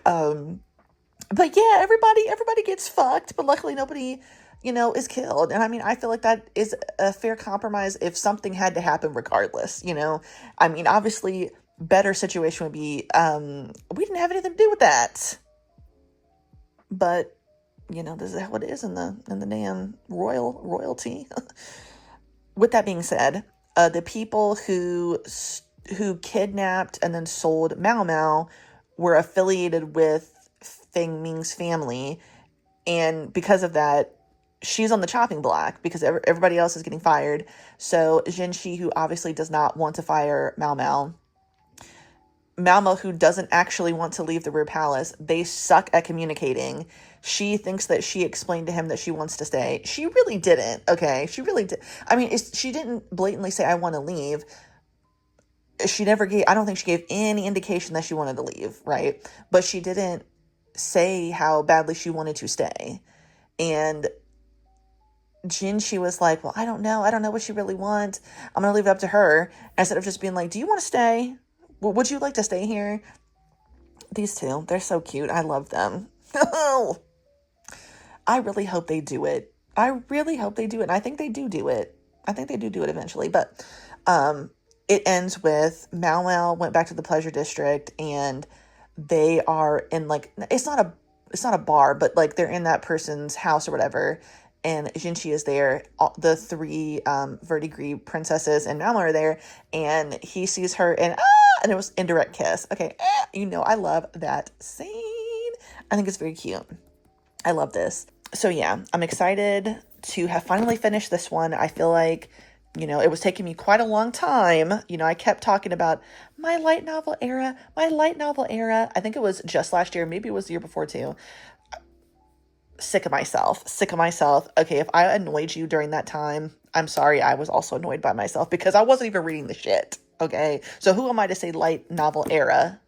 But yeah, everybody gets fucked, but luckily nobody, is killed. And I feel like that is a fair compromise if something had to happen regardless, obviously better situation would be, we didn't have anything to do with that. But, this is how it is in the damn royalty. With that being said, the people who kidnapped and then sold Mao Mao were affiliated with Feng Ming's family. And because of that, she's on the chopping block because everybody else is getting fired. So Jinshi, who obviously does not want to fire Mao Mao, who doesn't actually want to leave the rear palace, they suck at communicating. She thinks that she explained to him that she wants to stay. She really didn't, okay? She really did. She didn't blatantly say, I want to leave. I don't think she gave any indication that she wanted to leave, right? But she didn't say how badly she wanted to stay. And Jinshi was like, well, I don't know what she really wants. I'm going to leave it up to her. Instead of just being like, do you want to stay? Would you like to stay here? These two, they're so cute. I love them. I really hope they do it. And I think they do it. I think they do it eventually. But it ends with Mao went back to the pleasure district, and they are in it's not a bar, but they're in that person's house or whatever. And Jinshi is there. The 3 verdigris princesses and Mao are there, and he sees her and it was indirect kiss. Okay, I love that scene. I think it's very cute. I love this. So yeah, I'm excited to have finally finished this one. I feel like it was taking me quite a long time. I kept talking about my light novel era, my light novel era. I think it was just last year. Maybe it was the year before too. Sick of myself. Okay, if I annoyed you during that time, I'm sorry. I was also annoyed by myself because I wasn't even reading the shit. Okay, so who am I to say light novel era?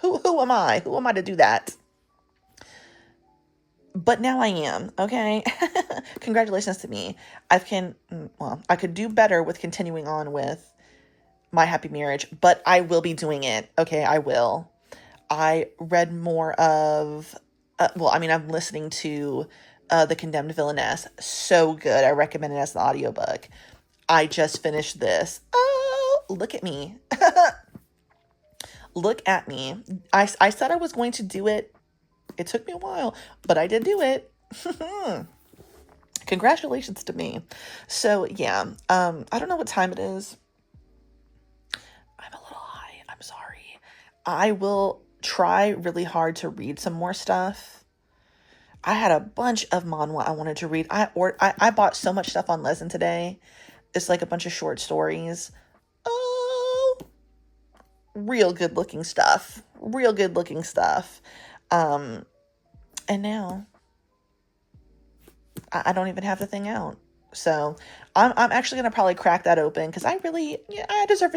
Who am I? Who am I to do that? But now I am, okay? Congratulations to me. I could do better with continuing on with My Happy Marriage, but I will be doing it, okay? I will. I read more of, I'm listening to The Condemned Villainess. So good. I recommend it as an audiobook. I just finished this. Oh, look at me. Look at me. I said I was going to do it. It took me a while, but I did do it. Congratulations to me. So yeah, I don't know what time it is. I'm a little high. I'm sorry. I will try really hard to read some more stuff. I had a bunch of manhwa I wanted to read. I bought so much stuff on Lezen today. It's like a bunch of short stories. Oh, real good looking stuff. And now I don't even have the thing out. So I'm actually going to probably crack that open because I deserve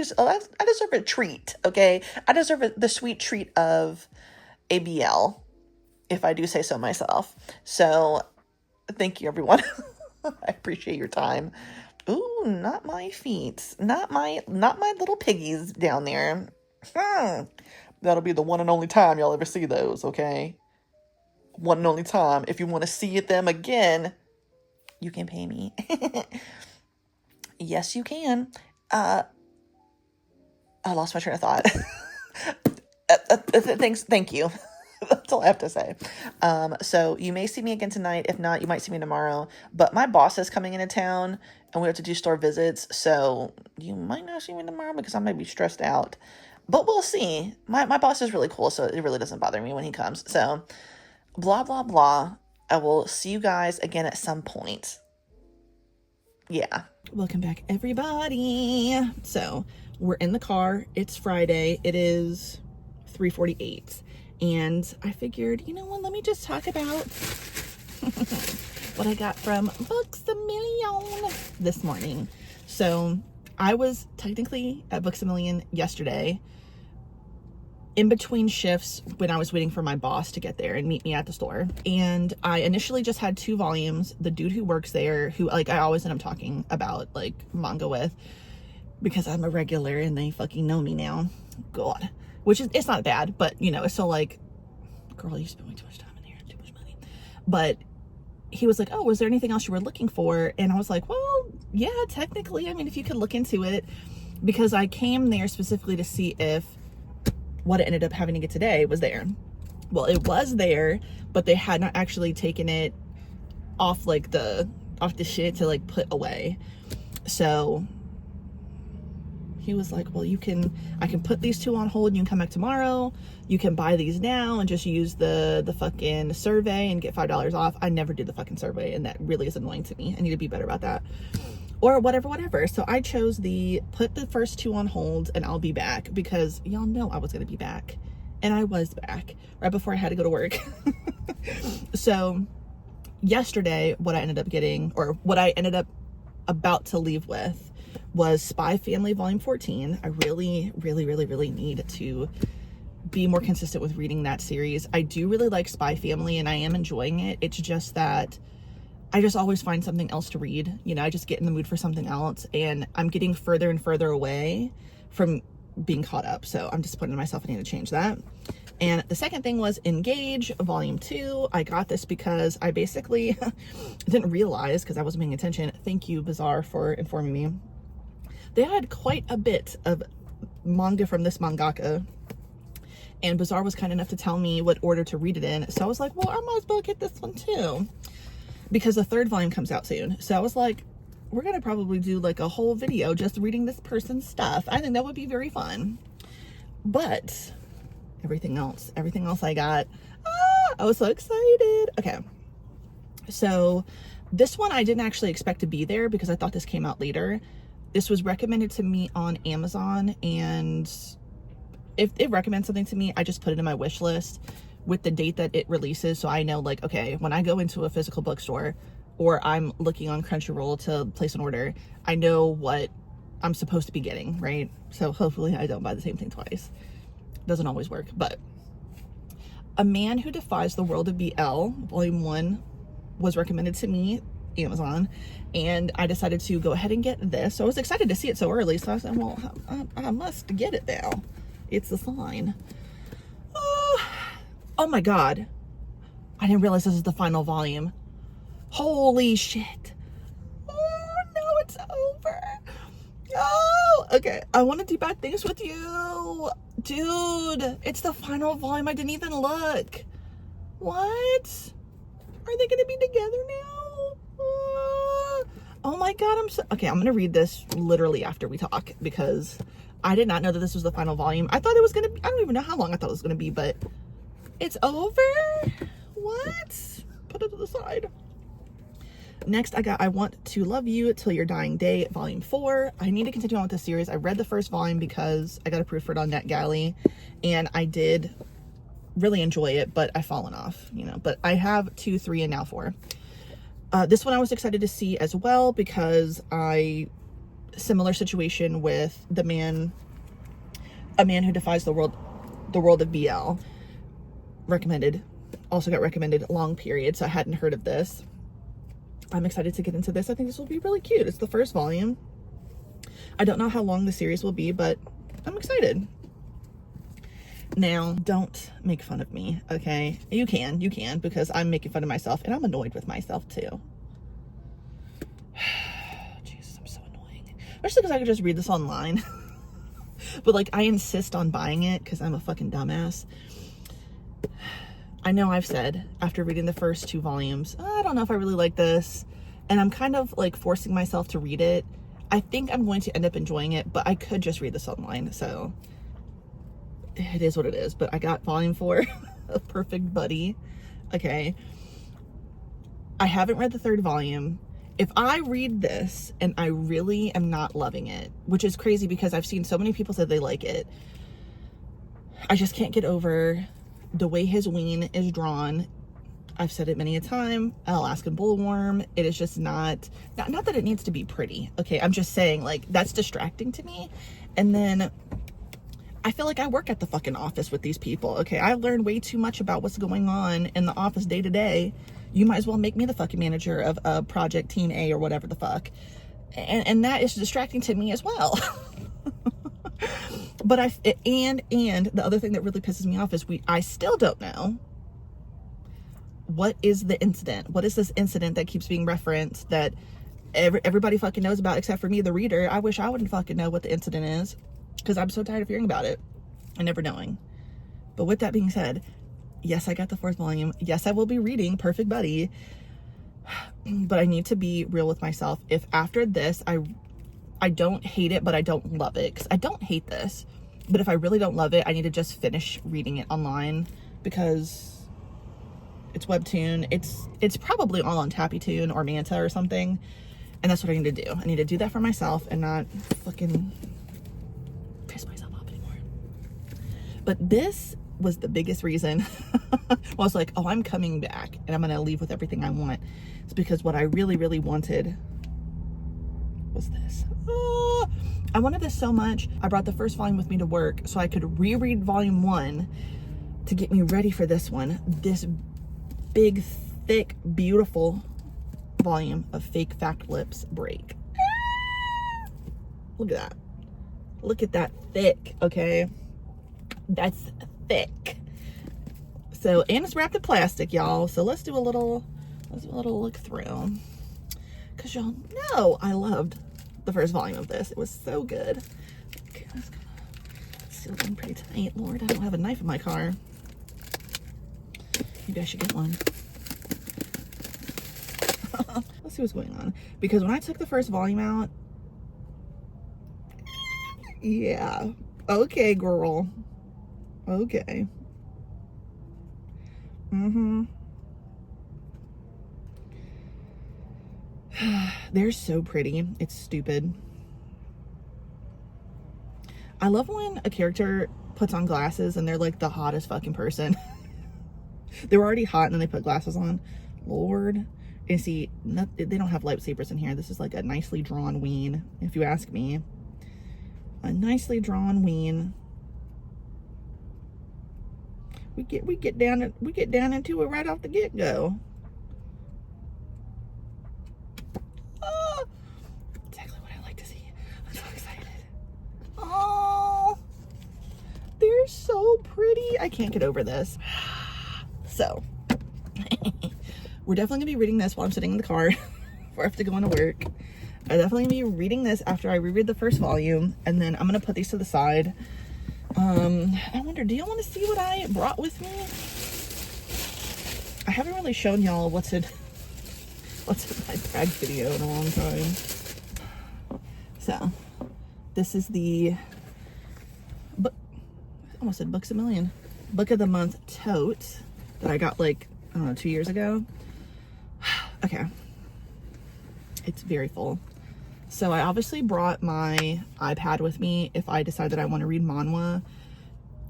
a treat. Okay. I deserve the sweet treat of ABL, if I do say so myself. So thank you, everyone. I appreciate your time. Ooh, not my feet. Not my little piggies down there. That'll be the one and only time y'all ever see those, okay? One and only time. If you want to see them again, you can pay me. Yes, you can. I lost my train of thought. Thank you. That's all I have to say. So you may see me again tonight. If not, you might see me tomorrow. But my boss is coming into town, and we have to do store visits. So you might not see me tomorrow because I might be stressed out. But we'll see. My boss is really cool, so it really doesn't bother me when he comes. So blah, blah, blah. I will see you guys again at some point. Yeah. Welcome back, everybody. So we're in the car. It's Friday. It is 3:48. And I figured, you know what? Let me just talk about what I got from Books A Million this morning. So I was technically at Books A Million yesterday, in between shifts when I was waiting for my boss to get there and meet me at the store. And I initially just had 2 volumes. The dude who works there, who I always end up talking about manga with, because I'm a regular and they fucking know me now. God. Which is, it's not bad, but it's so girl, you spend way too much time in here, too much money. But he was like, oh, was there anything else you were looking for? And I was like, well, yeah, technically, if you could look into it, because I came there specifically to see if what I ended up having to get today was there. Well, it was there, but they had not actually taken it off the shit to put away. So he was like, well, I can put these 2 on hold. You can come back tomorrow. You can buy these now and just use the fucking survey and get $5 off. I never did the fucking survey, and that really is annoying to me. I need to be better about that. Or whatever. So I chose put the first 2 on hold and I'll be back, because y'all know I was going to be back. And I was back right before I had to go to work. So yesterday, what I ended up getting, or what I ended up about to leave with, was Spy Family Volume 14. I really, really, really, really need to be more consistent with reading that series. I do really like Spy Family and I am enjoying it. It's just that I just always find something else to read. I just get in the mood for something else, and I'm getting further and further away from being caught up. So I'm disappointed in myself. I need to change that. And the second thing was Engage Volume 2. I got this because I basically didn't realize, because I wasn't paying attention. Thank you, Bazaar, for informing me. They had quite a bit of manga from this mangaka, and Bazaar was kind enough to tell me what order to read it in. So I was like, well, I might as well get this one too, because the 3rd volume comes out soon. So I was like, we're going to probably do a whole video just reading this person's stuff. I think that would be very fun. But everything else I got, I was so excited. Okay. So This one I didn't actually expect to be there because I thought this came out later. This was recommended to me on Amazon, and if it recommends something to me, I just put it in my wish list with the date that it releases, so I know, like, okay, when I go into a physical bookstore or I'm looking on Crunchyroll to place an order, I know what I'm supposed to be getting, right? So hopefully I don't buy the same thing twice. Doesn't always work. But A Man Who Defies the World of BL, Volume 1, was recommended to me, Amazon, and I decided to go ahead and get this. So I was excited to see it so early, so I said, well, I must get it now. It's the sign. Oh my God. I didn't realize this is the final volume. Holy shit. Oh no, it's over. Oh, okay. I want to do bad things with you. Dude, it's the final volume. I didn't even look. What? Are they going to be together now? Oh my God, okay, I'm going to read this literally after we talk because I did not know that this was the final volume. I thought it was going to be, I don't even know how long I thought it was going to be, but it's over? What? Put it to the side. Next, I got I Want to Love You Till Your Dying Day, Volume 4. I need to continue on with this series. I read the first volume because I got approved for it on NetGalley, and I did really enjoy it, but I've fallen off, you know. But I have 2, 3, and now 4. This one I was excited to see as well because similar situation with A Man Who Defies the World of BL. Recommended. Also got recommended long period, so I hadn't heard of this. I'm excited to get into this. I think this will be really cute. It's the first volume. I don't know how long the series will be, but I'm excited. Now, don't make fun of me, okay? You can, because I'm making fun of myself, and I'm annoyed with myself, too. Jesus, I'm so annoying. Especially because I could just read this online. But, like, I insist on buying it because I'm a fucking dumbass. I know I've said, after reading the first 2 volumes, I don't know if I really like this, and I'm kind of, like, forcing myself to read it. I think I'm going to end up enjoying it, but I could just read this online, so it is what it is. But I got Volume 4 of Perfect Buddy. Okay. I haven't read the 3rd volume. If I read this and I really am not loving it, which is crazy because I've seen so many people say they like it, I just can't get over the way his ween is drawn. I've said it many a time, Alaskan Bullworm. It is just not that it needs to be pretty. Okay, I'm just saying, like, that's distracting to me. And then I feel like I work at the fucking office with these people. Okay, I learned way too much about what's going on in the office day to day. You might as well make me the fucking manager of Project Team A or whatever the fuck. And that is distracting to me as well. But and the other thing that really pisses me off is I still don't know what is the incident. What is this incident that keeps being referenced that everybody fucking knows about except for me, the reader? I wish I wouldn't fucking know what the incident is because I'm so tired of hearing about it and never knowing. But with that being said, yes, I got the 4th volume. Yes, I will be reading Perfect Buddy. But I need to be real with myself. If after this, I don't hate it, but I don't love it. Because I don't hate this. But if I really don't love it, I need to just finish reading it online. Because it's webtoon. It's probably all on TappyToon or Manta or something. And that's what I need to do. I need to do that for myself and not fucking piss myself off anymore. But this was the biggest reason. I was like, oh, I'm coming back. And I'm going to leave with everything I want. It's because what I really, really wanted was this. I wanted this so much. I brought the first volume with me to work so I could reread Volume 1 to get me ready for this one. This big, thick, beautiful volume of Fake Fact Lips Break. Look at that. Look at that thick, okay? That's thick. So, and it's wrapped in plastic, y'all. So let's do a little look through. Because y'all know I loved the first volume of this. It was so good. Okay, let's seal it in pretty tight. Lord, I don't have a knife in my car. Maybe I should get one. Let's see what's going on. Because when I took the first volume out, yeah. Okay, girl. Okay. They're so pretty. It's stupid. I love when a character puts on glasses and they're like the hottest fucking person. They were already hot and then they put glasses on. Lord. And see, they don't have lightsabers in here. This is like a nicely drawn ween, if you ask me. A nicely drawn ween. We get down into it right off the get-go. Oh, exactly what I like to see. I'm so excited. Oh, they're so pretty. I can't get over this. So, we're definitely gonna be reading this while I'm sitting in the car before I have to go into work. I'm definitely gonna be reading this after I reread the first volume, and then I'm gonna put these to the side. I wonder, do y'all want to see what I brought with me? I haven't really shown y'all what's in my bag video in a long time. So, this is the book, I almost said Books a Million, Book of the Month tote that I got like, I don't know, 2 years ago. Okay. It's very full. So I obviously brought my iPad with me if I decide that I want to read manhwa.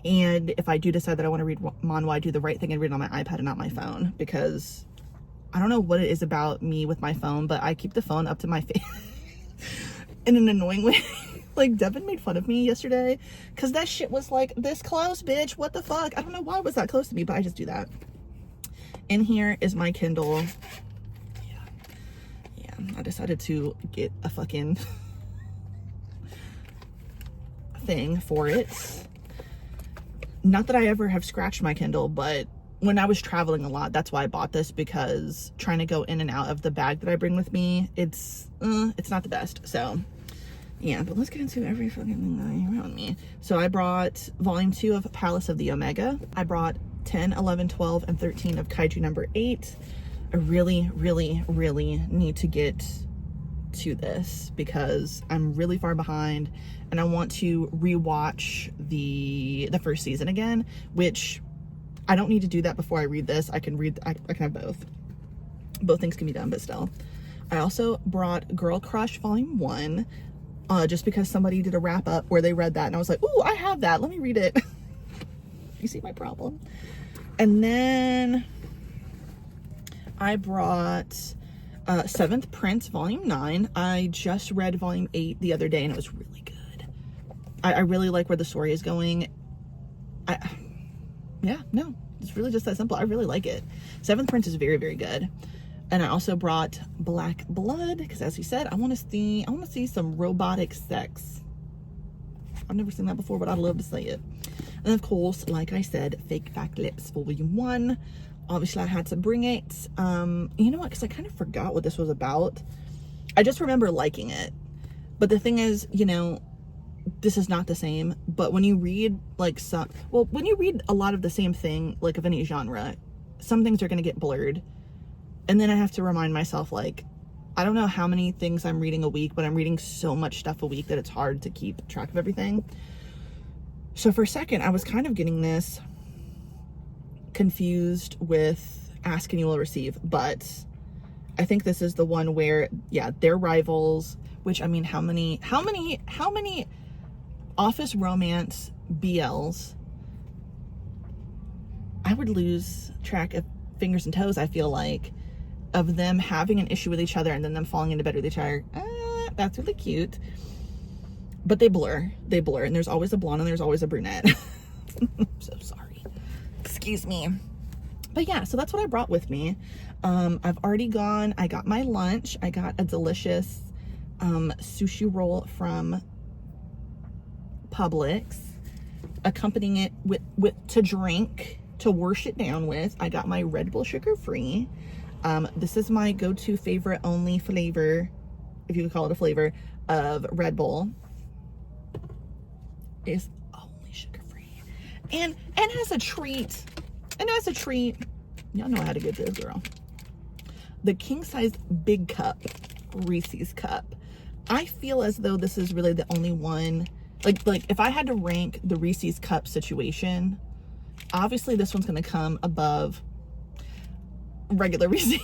And if I do decide that I want to read manhwa, I do the right thing and read it on my iPad and not my phone. Because I don't know what it is about me with my phone, but I keep the phone up to my face in an annoying way. Like, Devin made fun of me yesterday because that shit was like this close, bitch. What the fuck? I don't know why it was that close to me, but I just do that. In here is my Kindle. I decided to get a fucking thing for it. Not that I ever have scratched my Kindle, but when I was traveling a lot, that's why I bought this, because trying to go in and out of the bag that I bring with me, it's not the best. So yeah, but let's get into every fucking thing that you around me. So I brought volume 2 of Palace of the Omega. I brought 10, 11, 12, and 13 of Kaiju number 8. I really, really, really need to get to this because I'm really far behind, and I want to rewatch the first season again, which I don't need to do that before I read this. I can have both. Both things can be done, but still. I also brought Girl Crush Volume 1, just because somebody did a wrap up where they read that, and I was like, ooh, I have that. Let me read it. You see my problem? And then I brought 7th Prince Volume 9. I just read Volume 8 the other day and it was really good. I really like where the story is going. Yeah, no, it's really just that simple. I really like it. 7th Prince is very, very good. And I also brought Black Blood because, as you said, I want to see some robotic sex. I've never seen that before, but I'd love to see it. And of course, like I said, Fake Fact Lips Volume 1. Obviously, I had to bring it. You know what? Because I kind of forgot what this was about. I just remember liking it. But the thing is, you know, this is not the same. But when you read, like, when you read a lot of the same thing, like, of any genre, some things are going to get blurred. And then I have to remind myself, like, I don't know how many things I'm reading a week, but I'm reading so much stuff a week that it's hard to keep track of everything. So for a second, I was kind of getting this confused with Ask and You Will Receive, but I think this is the one where, yeah, they're rivals, which, I mean, how many office romance BLs? I would lose track of fingers and toes, I feel like, of them having an issue with each other and then them falling into bed with each other. That's really cute. But they blur, and there's always a blonde and there's always a brunette. I'm so sorry. Excuse me. But yeah, so that's what I brought with me. I've already gone, I got my lunch. I got a delicious sushi roll from Publix, accompanying it with to drink, to wash it down with. I got my Red Bull sugar-free. This is my go-to favorite only flavor, if you could call it a flavor, of Red Bull. Is only sugar-free. And as a treat, y'all know how to get this, girl. The king-size big cup, Reese's cup. I feel as though this is really the only one, like if I had to rank the Reese's cup situation, obviously this one's gonna come above regular Reese's.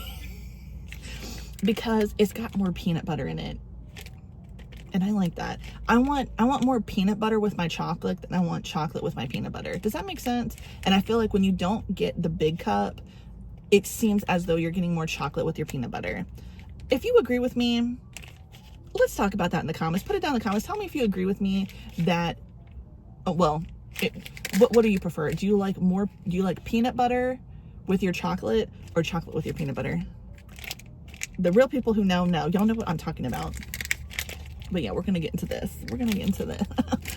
because it's got more peanut butter in it. And I like that. I want more peanut butter with my chocolate than I want chocolate with my peanut butter. Does that make sense? And I feel like when you don't get the big cup, it seems as though you're getting more chocolate with your peanut butter. If you agree with me, let's talk about that in the comments. Put it down in the comments. Tell me if you agree with me that, what do you prefer? Do you like peanut butter with your chocolate or chocolate with your peanut butter? The real people who know, y'all know what I'm talking about. But yeah, we're going to get into this. We're going to get into this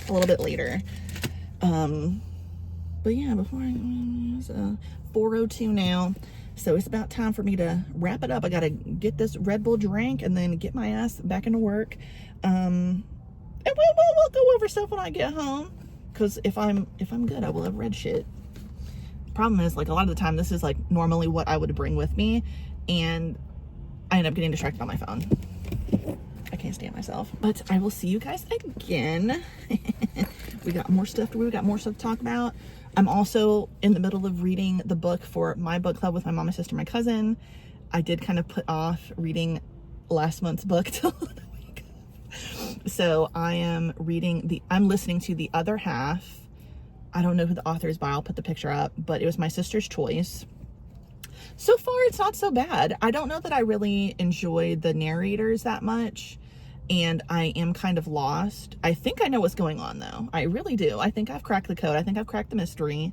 a little bit later. But yeah, before it's 4:02 now. So it's about time for me to wrap it up. I got to get this Red Bull drink and then get my ass back into work. And we'll go over stuff when I get home. Because if I'm good, I will have read shit. Problem is, like, a lot of the time, this is like normally what I would bring with me. And I end up getting distracted on my phone. I can't stand myself. But I will see you guys again. We got more stuff to talk about. I'm also in the middle of reading the book for my book club with my mom, my sister, my cousin. I did kind of put off reading last month's book till the week. So I'm listening to the other half. I don't know who the author is by. I'll put the picture up, but it was my sister's choice. So far, it's not so bad. I don't know that I really enjoy the narrators that much, and I am kind of lost. I think I know what's going on, though. I really do. I think I've cracked the code. I think I've cracked the mystery,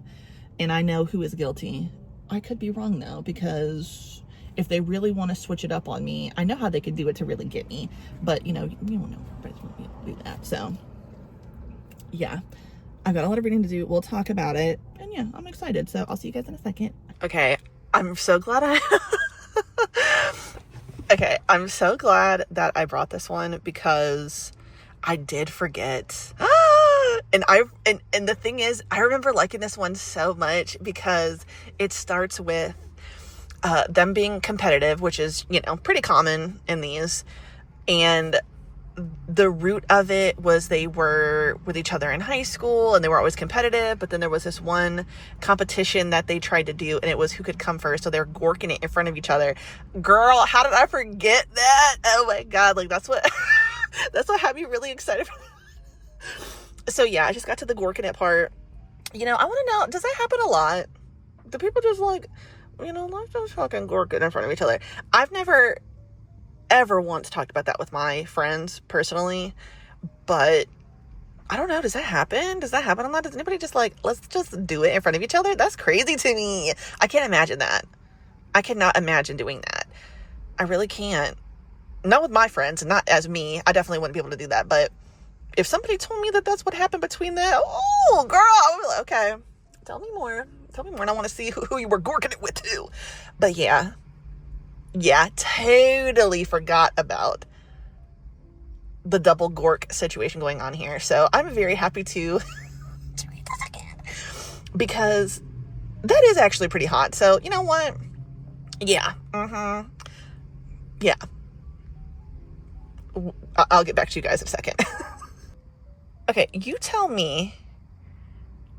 and I know who is guilty. I could be wrong, though, because if they really want to switch it up on me, I know how they could do it to really get me, but, you don't know if do that. So, yeah. I've got a lot of reading to do. We'll talk about it, and yeah, I'm excited, so I'll see you guys in a second. Okay. I'm so glad I'm so glad that I brought this one because I did forget. And the thing is, I remember liking this one so much because it starts with them being competitive, which is, pretty common in these. And the root of it was they were with each other in high school and they were always competitive, but then there was this one competition that they tried to do and it was who could come first, so they're gorking it in front of each other. Girl, how did I forget that? Oh my god, like that's what had me really excited. So yeah, I just got to the gorking it part. I want to know, does that happen a lot? Do people just let's just fucking gork it in front of each other? I've never ever once talked about that with my friends personally, but I don't know, does that happen? Does a lot? Does anybody just let's just do it in front of each other? That's crazy to me. I can't imagine that. I cannot imagine doing that. I really can't. Not with my friends and not as me. I definitely wouldn't be able to do that, but if somebody told me that that's what happened between that, oh girl, I would be like, okay, tell me more, and I want to see who you were gorking it with too. But yeah, totally forgot about the double gork situation going on here. So I'm very happy to read this again because that is actually pretty hot. So you know what? Yeah. Yeah. I'll get back to you guys in a second. Okay, you tell me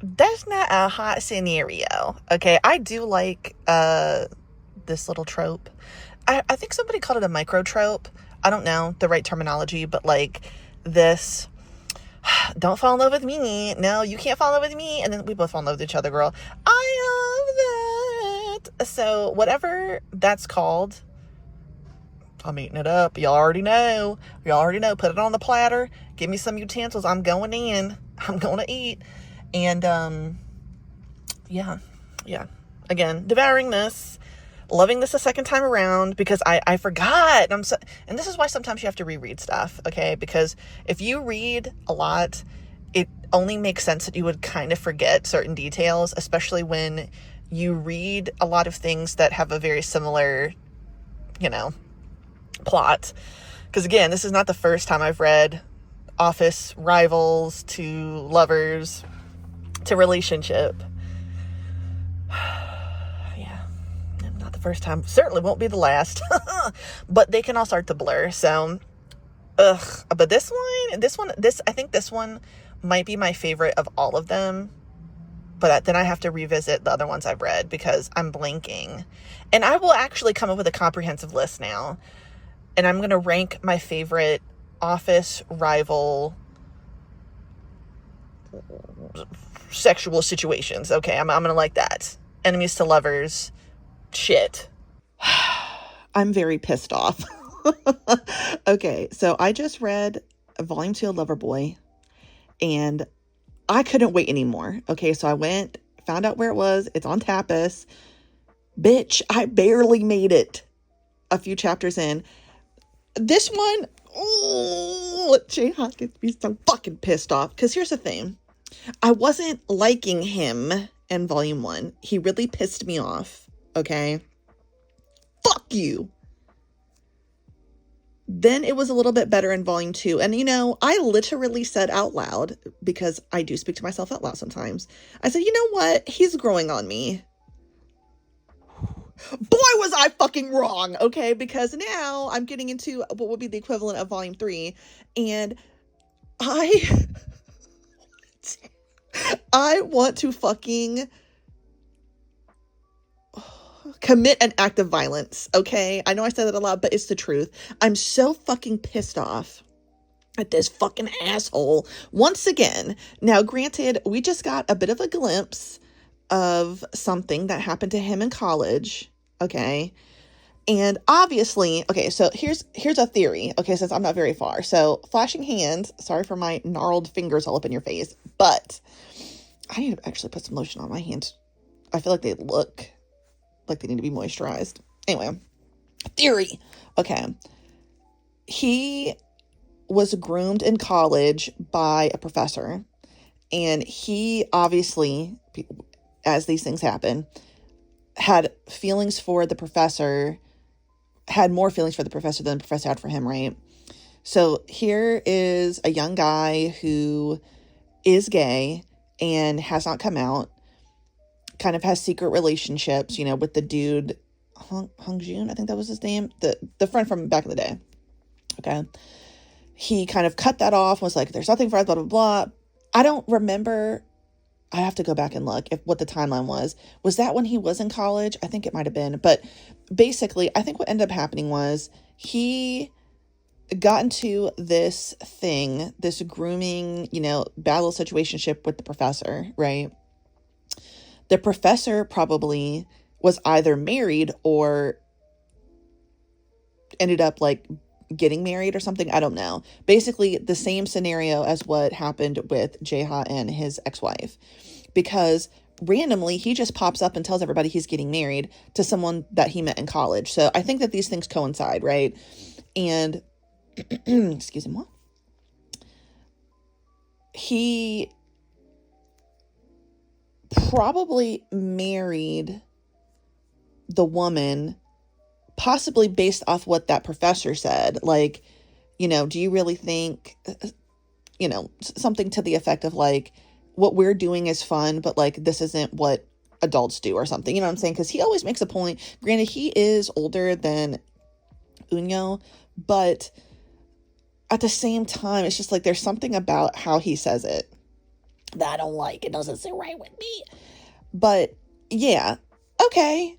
that's not a hot scenario. Okay, I do like this little trope. I think somebody called it a micro trope. I don't know the right terminology, but this, don't fall in love with me. No, you can't fall in love with me. And then we both fall in love with each other, girl. I love that. So whatever that's called, I'm eating it up. Y'all already know. Put it on the platter. Give me some utensils. I'm going in. I'm going to eat. And, yeah. Again, devouring this. Loving this a second time around because I forgot. And this is why sometimes you have to reread stuff, okay? Because if you read a lot, it only makes sense that you would kind of forget certain details, especially when you read a lot of things that have a very similar, plot. Because again, this is not the first time I've read office rivals to lovers to relationship. First time, certainly won't be the last, but they can all start to blur. So but this I think this one might be my favorite of all of them, but then I have to revisit the other ones I've read because I'm blanking, and I will actually come up with a comprehensive list now. and I'm going to rank my favorite office rival sexual situations. Okay, I'm going to like that. Enemies to lovers. Shit. I'm very pissed off. Okay, so I just read Volume 2 of Loverboy, and I couldn't wait anymore. Okay, so I went, found out where it was. It's on Tapas. Bitch, I barely made it a few chapters in. This one, oh, Jayha gets me so fucking pissed off. Because here's the thing. I wasn't liking him in Volume 1. He really pissed me off. Okay? Fuck you. Then it was a little bit better in Volume 2. And, you know, I literally said out loud, because I do speak to myself out loud sometimes. I said, you know what? He's growing on me. Boy, was I fucking wrong, okay? Because now I'm getting into what would be the equivalent of Volume 3. And I want to fucking commit an act of violence, okay? I know I said that a lot, but it's the truth. I'm so fucking pissed off at this fucking asshole once again. Now, granted, we just got a bit of a glimpse of something that happened to him in college, okay? And obviously, okay, so here's a theory, okay, since I'm not very far. So, flashing hands, sorry for my gnarled fingers all up in your face, but I need to actually put some lotion on my hands. I feel like they look like they need to be moisturized. Anyway, theory. Okay. He was groomed in college by a professor, and he obviously, as these things happen, had feelings for the professor, had more feelings for the professor than the professor had for him, right? So here is a young guy who is gay and has not come out, kind of has secret relationships, you know, with the dude, Hung Jun, I think that was his name, the friend from back in the day. Okay. He kind of cut that off, was like, there's nothing for us, blah, blah, blah. I don't remember. I have to go back and look what the timeline was. Was that when he was in college? I think it might have been. But basically, I think what ended up happening was he got into this thing, this grooming, you know, bad little situationship with the professor, right? The professor probably was either married or ended up like getting married or something. I don't know. Basically the same scenario as what happened with Jayha and his ex-wife, because randomly he just pops up and tells everybody he's getting married to someone that he met in college. So I think that these things coincide, right? And excuse me, he probably married the woman possibly based off what that professor said. Like, you know, do you really think, you know, something to the effect of like, what we're doing is fun, but like, this isn't what adults do or something, you know what I'm saying? Because he always makes a point. Granted, he is older than Unyo, but at the same time, it's just like, there's something about how he says it that I don't like. It doesn't sit right with me. But yeah, okay.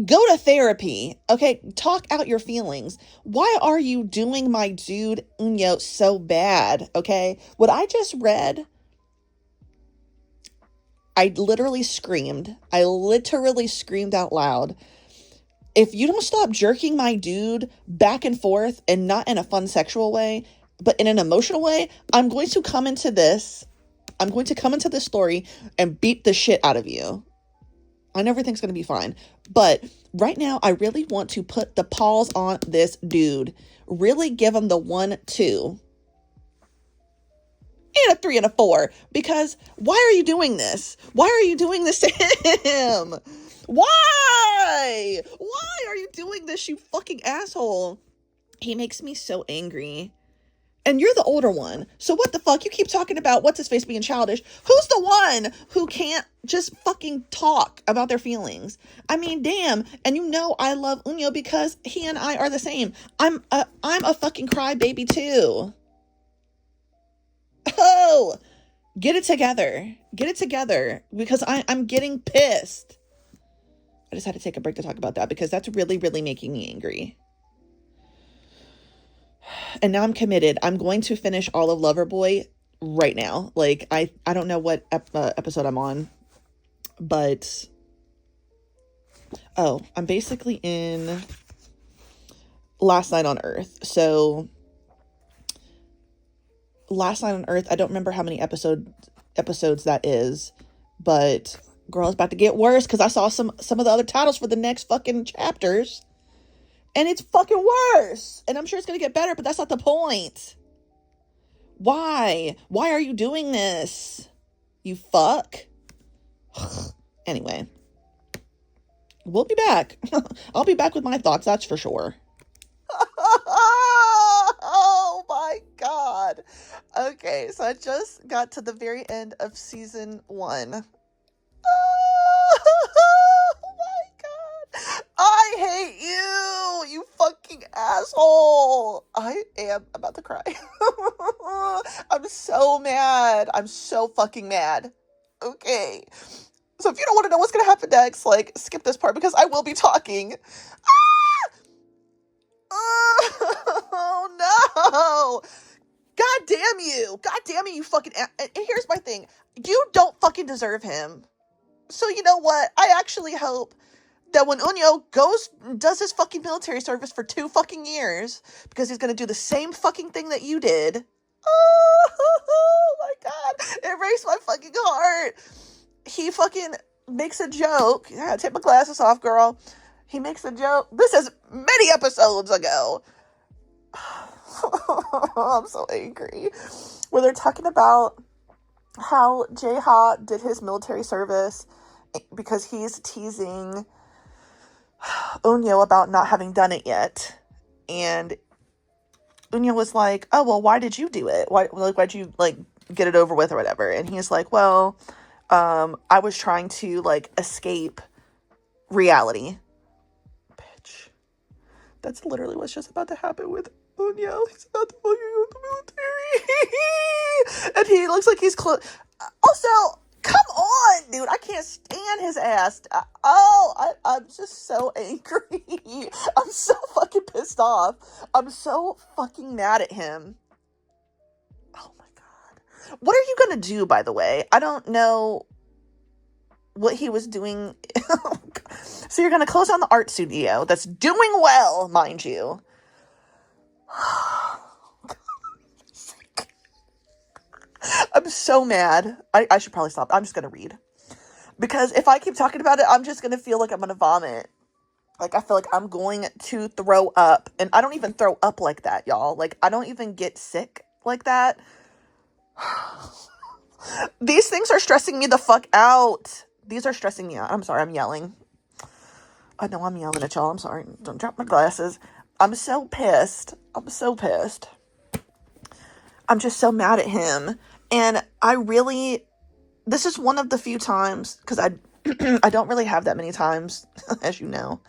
Go to therapy, okay? Talk out your feelings. Why are you doing my dude Unyo so bad, okay? What I just read, I literally screamed. I literally screamed out loud. If you don't stop jerking my dude back and forth, and not in a fun sexual way, but in an emotional way, I'm going to come into this story and beat the shit out of you. I know everything's going to be fine. But right now, I really want to put the pause on this dude. Really give him the 1, 2. And a 3 and a 4. Because why are you doing this? Why are you doing this to him? Why? Why are you doing this, you fucking asshole? He makes me so angry. And you're the older one. So what the fuck? You keep talking about what's his face being childish. Who's the one who can't just fucking talk about their feelings? I mean, damn. And you know I love Unyo because he and I are the same. I'm a fucking crybaby too. Oh, get it together. Get it together. Because I'm getting pissed. I just had to take a break to talk about that because that's really, really making me angry. And now I'm committed. I'm going to finish all of Loverboy right now. Like, I don't know what episode I'm on, but I'm basically in Last Night on Earth. So Last Night on Earth, I don't remember how many episodes that is, but girl, it's about to get worse because I saw some of the other titles for the next fucking chapters, and it's fucking worse. And I'm sure it's gonna get better, but that's not the point. Why are you doing this, you fuck? Anyway, we'll be back. I'll be back with my thoughts, that's for sure. Oh my god. Okay, so I just got to the very end of season 1. Oh my god. I hate you, you fucking asshole. I am about to cry. I'm so mad. I'm so fucking mad. Okay. So if you don't want to know what's going to happen next, like, skip this part because I will be talking. Oh no! God damn you! God damn you fucking... And here's my thing. You don't fucking deserve him. So you know what? I actually hope that when Unyo does his fucking military service for 2 fucking years, because he's gonna do the same fucking thing that you did. Oh my god! It breaks my fucking heart. He fucking makes a joke. Yeah, take my glasses off, girl. He makes a joke. This is many episodes ago. I'm so angry. Where they're talking about how Jae-ha did his military service because he's teasing Unyo about not having done it yet. And Unyo was like, oh, well, why did you do it? Why'd you, like, get it over with or whatever? And he's like, well, I was trying to, like, escape reality. Bitch. That's literally what's just about to happen with Unyo. He's about to fucking go to the military. And he looks like he's close. Also, come on, dude. I can't stand his ass. I'm just so angry. I'm so fucking pissed off. I'm so fucking mad at him. Oh my god. What are you gonna do, by the way? I don't know what he was doing. So you're gonna close down the art studio that's doing well, mind you. I'm so mad. I should probably stop. I'm just gonna read. Because if I keep talking about it, I'm just gonna feel like I'm gonna vomit. Like, I feel like I'm going to throw up. And I don't even throw up like that, y'all. Like, I don't even get sick like that. These things are stressing me the fuck out. These are stressing me out. I'm sorry, I'm yelling. I know I'm yelling at y'all. I'm sorry. Don't drop my glasses. I'm so pissed. I'm so pissed. I'm just so mad at him. And this is one of the few times, because I don't really have that many times, as you know.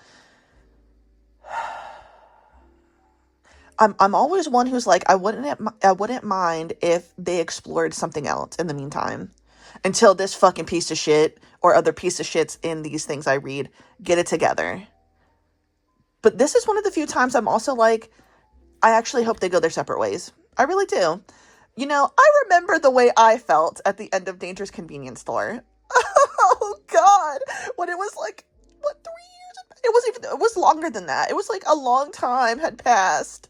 I'm always one who's like, I wouldn't mind if they explored something else in the meantime, until this fucking piece of shit or other piece of shits in these things I read get it together. But this is one of the few times I'm also like, I actually hope they go their separate ways. I really do. You know, I remember the way I felt at the end of Dangerous Convenience Store. Oh God, when it was like, what, 3 years? It was longer than that. It was like a long time had passed.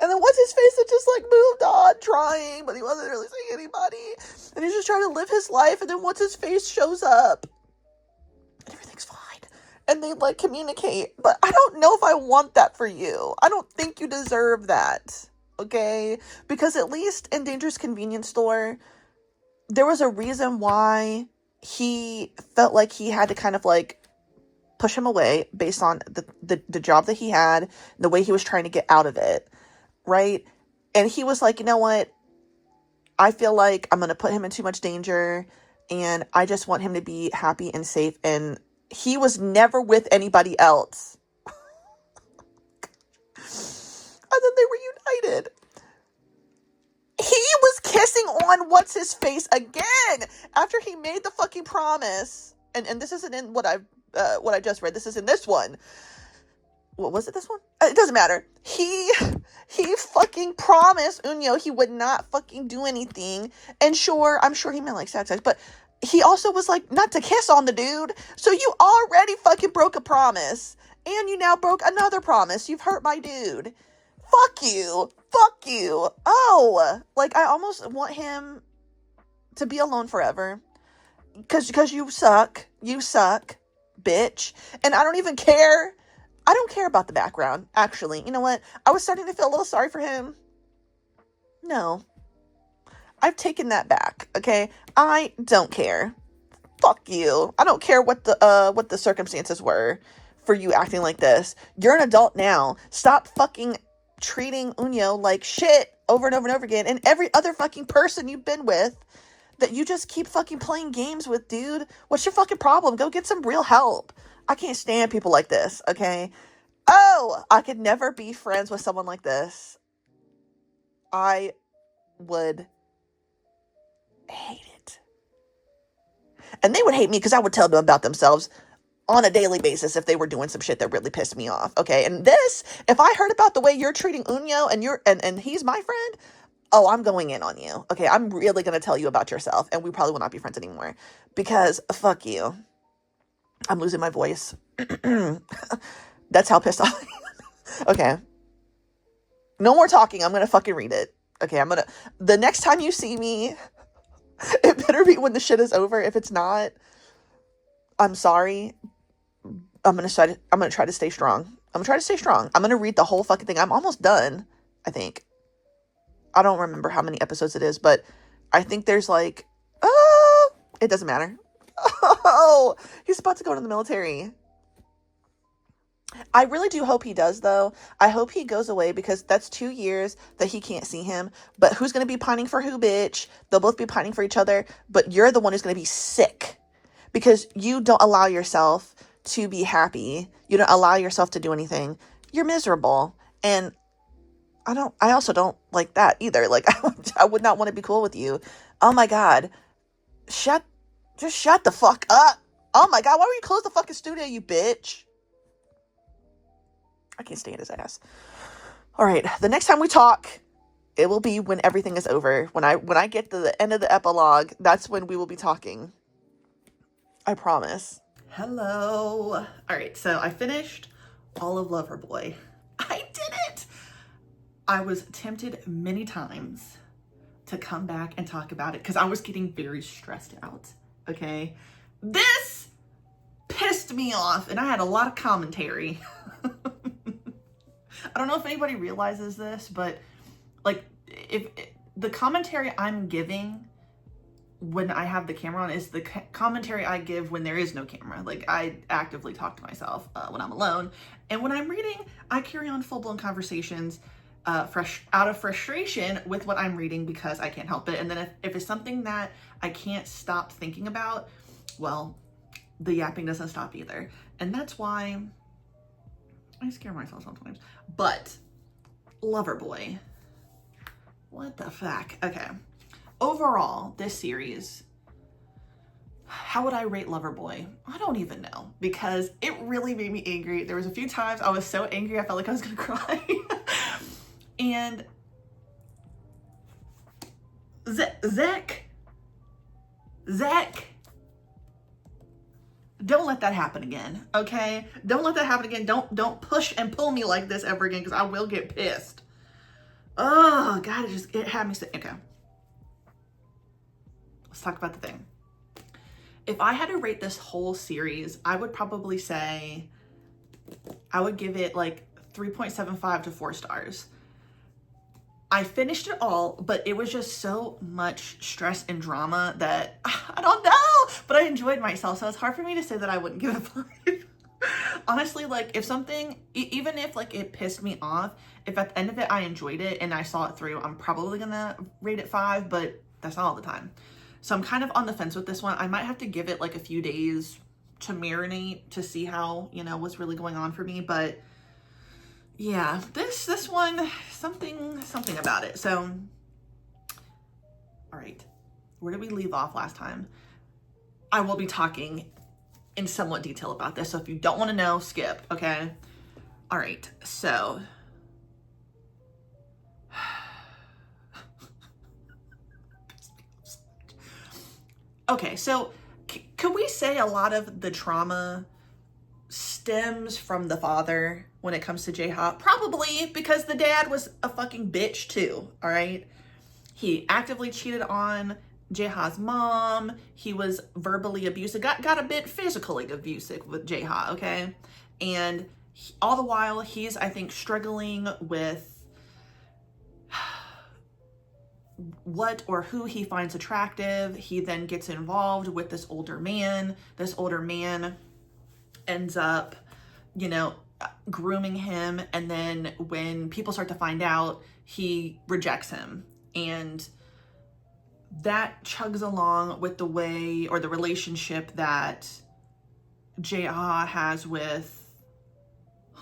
And then what's his face had just like moved on trying, but he wasn't really seeing anybody. And he's just trying to live his life. And then what's his face shows up. And everything's fine. And they like communicate. But I don't know if I want that for you. I don't think you deserve that. Okay? Because at least in Dangerous Convenience Store, there was a reason why he felt like he had to kind of like push him away based on the job that he had, the way he was trying to get out of it, right? And he was like, you know what? I feel like I'm going to put him in too much danger, and I just want him to be happy and safe. And he was never with anybody else. And then they were united. He was kissing on what's-his-face again after he made the fucking promise. And this isn't in what I just read. This is in this one. what was it, this one? It doesn't matter. He fucking promised Unyo he would not fucking do anything. And sure, I'm sure he meant like sex, but he also was like not to kiss on the dude. So you already fucking broke a promise. And you now broke another promise. You've hurt my dude. Fuck you. Fuck you. Oh, like I almost want him to be alone forever. Because you suck. You suck, bitch. And I don't even care. I don't care about the background, actually. You know what? I was starting to feel a little sorry for him. No. I've taken that back, okay? I don't care. Fuck you. I don't care what the circumstances were for you acting like this. You're an adult now. Stop fucking treating Unyo like shit over and over and over again. And every other fucking person you've been with that you just keep fucking playing games with, dude. What's your fucking problem? Go get some real help. I can't stand people like this, okay? Oh, I could never be friends with someone like this. I would hate it. And they would hate me because I would tell them about themselves on a daily basis if they were doing some shit that really pissed me off, okay? And this, if I heard about the way you're treating Unyo and he's my friend, oh, I'm going in on you, okay? I'm really going to tell you about yourself, and we probably will not be friends anymore because fuck you. I'm losing my voice. That's how pissed off I am. Okay. No more talking. I'm going to fucking read it. Okay, the next time you see me, it better be when the shit is over. If it's not, I'm sorry. I'm going to try to stay strong. I'm going to read the whole fucking thing. I'm almost done, I think. I don't remember how many episodes it is, but I think there's like, it doesn't matter. Oh, he's about to go to the military. I really do hope he does, though. I hope he goes away because that's 2 years that he can't see him. But who's going to be pining for who, bitch? They'll both be pining for each other. But you're the one who's going to be sick because you don't allow yourself to be happy. You don't allow yourself to do anything. You're miserable. And I also don't like that either. Like, I would not want to be cool with you. Oh my God. Just shut the fuck up. Oh my God. Why would you close the fucking studio, you bitch? I can't stand his ass. All right. The next time we talk, it will be when everything is over. When I get to the end of the epilogue, that's when we will be talking. I promise. Hello. All right. So I finished all of Loverboy. I did it. I was tempted many times to come back and talk about it because I was getting very stressed out. Okay. This pissed me off and I had a lot of commentary. I don't know if anybody realizes this, but like if the commentary I'm giving when I have the camera on is the commentary I give when there is no camera. Like I actively talk to myself when I'm alone. And when I'm reading, I carry on full-blown conversations out of frustration with what I'm reading because I can't help it. And then if it's something that I can't stop thinking about, well, the yapping doesn't stop either. And that's why I scare myself sometimes. But Loverboy, what the fuck? Okay. Overall, this series, how would I rate Loverboy? I don't even know because it really made me angry. There was a few times I was so angry I felt like I was gonna cry. And Zach, don't let that happen again, okay? Don't let that happen again. Don't push and pull me like this ever again because I will get pissed. Oh, God, it had me sick. Okay. Let's talk about the thing. If I had to rate this whole series, I would probably say I would give it like 3.75 to 4 stars. I finished it all, but it was just so much stress and drama that I don't know, but I enjoyed myself. So it's hard for me to say that I wouldn't give it a 5. Honestly, like if something, even if like it pissed me off, if at the end of it I enjoyed it and I saw it through, I'm probably gonna rate it 5, but that's not all the time. So I'm kind of on the fence with this one. I might have to give it like a few days to marinate to see how, what's really going on for me. But yeah, this one, something about it. So, all right, where did we leave off last time? I will be talking in somewhat detail about this. So if you don't want to know, skip, okay? All right, so okay, so could we say a lot of the trauma stems from the father when it comes to Jae-ha? Probably, because the dad was a fucking bitch too, all right? He actively cheated on Jae-ha's mom. He was verbally abusive, got a bit physically abusive with Jae-ha, okay? And all the while, he's, I think, struggling with what or who he finds attractive. He then gets involved with this older man. This older man ends up, you know, grooming him. And then when people start to find out, he rejects him. And that chugs along with the way or the relationship that Jae-ha has with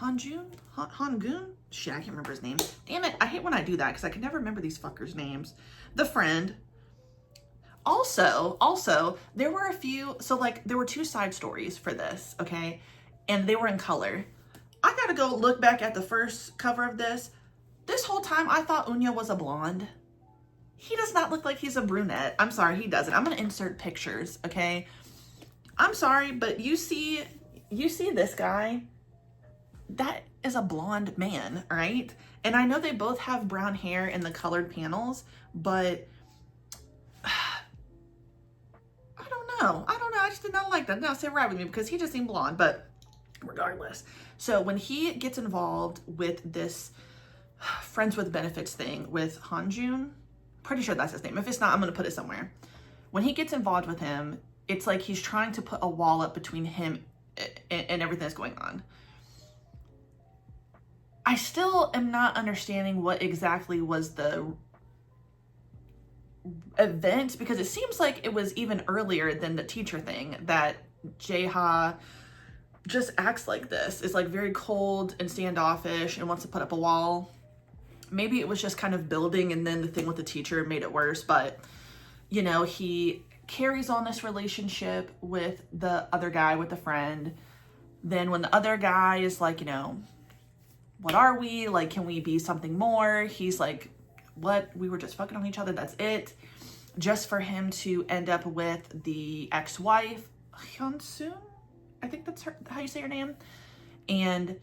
Hangun? Shit, I can't remember his name. Damn it, I hate when I do that because I can never remember these fuckers' names. The friend. Also, there were a few, so like there were 2 side stories for this, okay? And they were in color. I gotta go look back at the first cover of this. This whole time I thought Unya was a blonde. He does not look like he's a brunette. I'm sorry, he doesn't. I'm gonna insert pictures, okay? I'm sorry, but you see this guy? That is a blonde man, right? And I know they both have brown hair in the colored panels, but I don't know. I just did not like that. Now sit right with me because he just seemed blonde, but regardless. So when he gets involved with this friends with benefits thing with Hanjun, pretty sure that's his name. If it's not, I'm going to put it somewhere. When he gets involved with him, it's like he's trying to put a wall up between him and everything that's going on. I still am not understanding what exactly was the event, because it seems like it was even earlier than the teacher thing that Jae-ha just acts like this. Is like very cold and standoffish and wants to put up a wall. Maybe it was just kind of building and then the thing with the teacher made it worse, but you know, he carries on this relationship with the other guy, with the friend. Then when the other guy is like, you know, what are we? Like, can we be something more? He's like, what? We were just fucking on each other. That's it. Just for him to end up with the ex-wife, Hyunsoon? I think that's how you say her name. And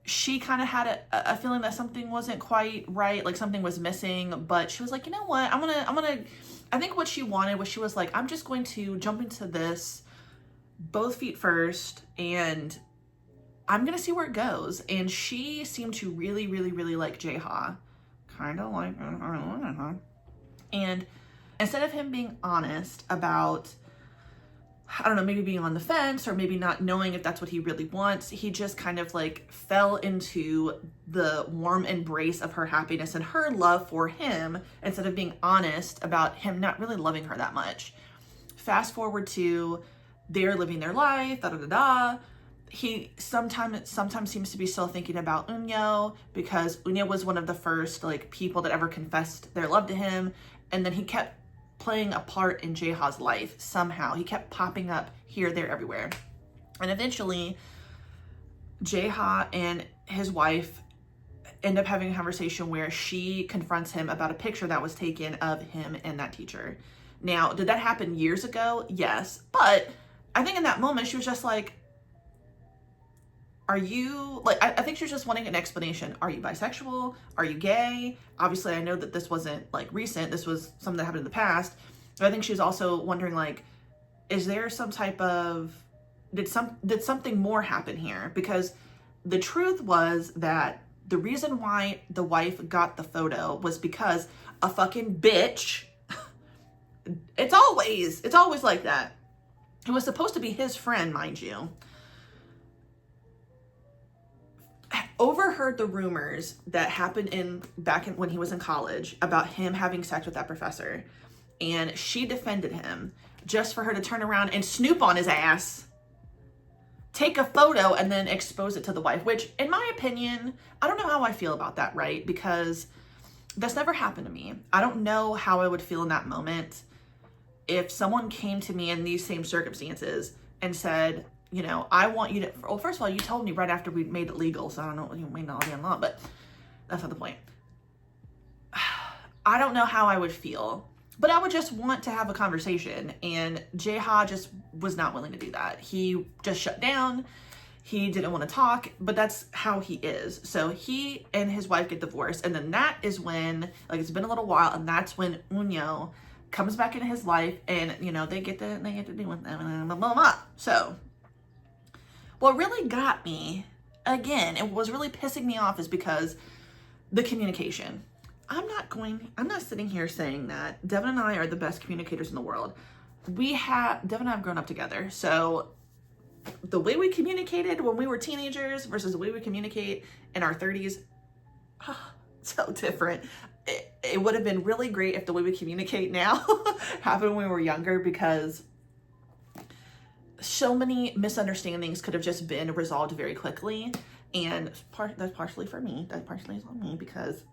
she kind of had a feeling that something wasn't quite right. Like something was missing, but she was like, you know what? I think what she wanted was, she was like, I'm just going to jump into this both feet first and I'm going to see where it goes. And she seemed to really, really, really like Jae-ha. Kind of like her. And instead of him being honest about, I don't know, maybe being on the fence or maybe not knowing if that's what he really wants, he just kind of like fell into the warm embrace of her happiness and her love for him, instead of being honest about him not really loving her that much. Fast forward to they're living their life, da-da-da-da. He sometimes seems to be still thinking about Unyo, because Unyo was one of the first like people that ever confessed their love to him. And then he kept playing a part in Jae-ha's life somehow. He kept popping up here, there, everywhere. And eventually Jae-ha and his wife end up having a conversation where she confronts him about a picture that was taken of him and that teacher. Now, did that happen years ago? Yes. But I think in that moment she was just like, are you, like, I think she was just wanting an explanation. Are you bisexual? Are you gay? Obviously, I know that this wasn't, like, recent. This was something that happened in the past. But I think she was also wondering, like, is there some type of, did something more happen here? Because the truth was that the reason why the wife got the photo was because a fucking bitch, it's always like that. It was supposed to be his friend, mind you, overheard the rumors that happened back when he was in college about him having sex with that professor. And she defended him just for her to turn around and snoop on his ass, take a photo, and then expose it to the wife, which in my opinion, I don't know how I feel about that, right? Because that's never happened to me. I don't know how I would feel in that moment if someone came to me in these same circumstances and said, you know, I want you to, well, first of all, you told me right after we made it legal, so I don't know, you may not be on law, but that's not the point. I don't know how I would feel, but I would just want to have a conversation, and Jeha just was not willing to do that. He just shut down. He didn't want to talk, but that's how he is. So he and his wife get divorced, and then that is when, like, it's been a little while, and that's when Unyo comes back into his life, and, you know, they get to do with them, and blah, blah, blah. So what really got me, again, and what was really pissing me off is because the communication. I'm not sitting here saying that Devin and I are the best communicators in the world. Devin and I have grown up together. So the way we communicated when we were teenagers versus the way we communicate in our 30s, so different. It would have been really great if the way we communicate now happened when we were younger, because so many misunderstandings could have just been resolved very quickly. And that's partially for me. That partially is on me, because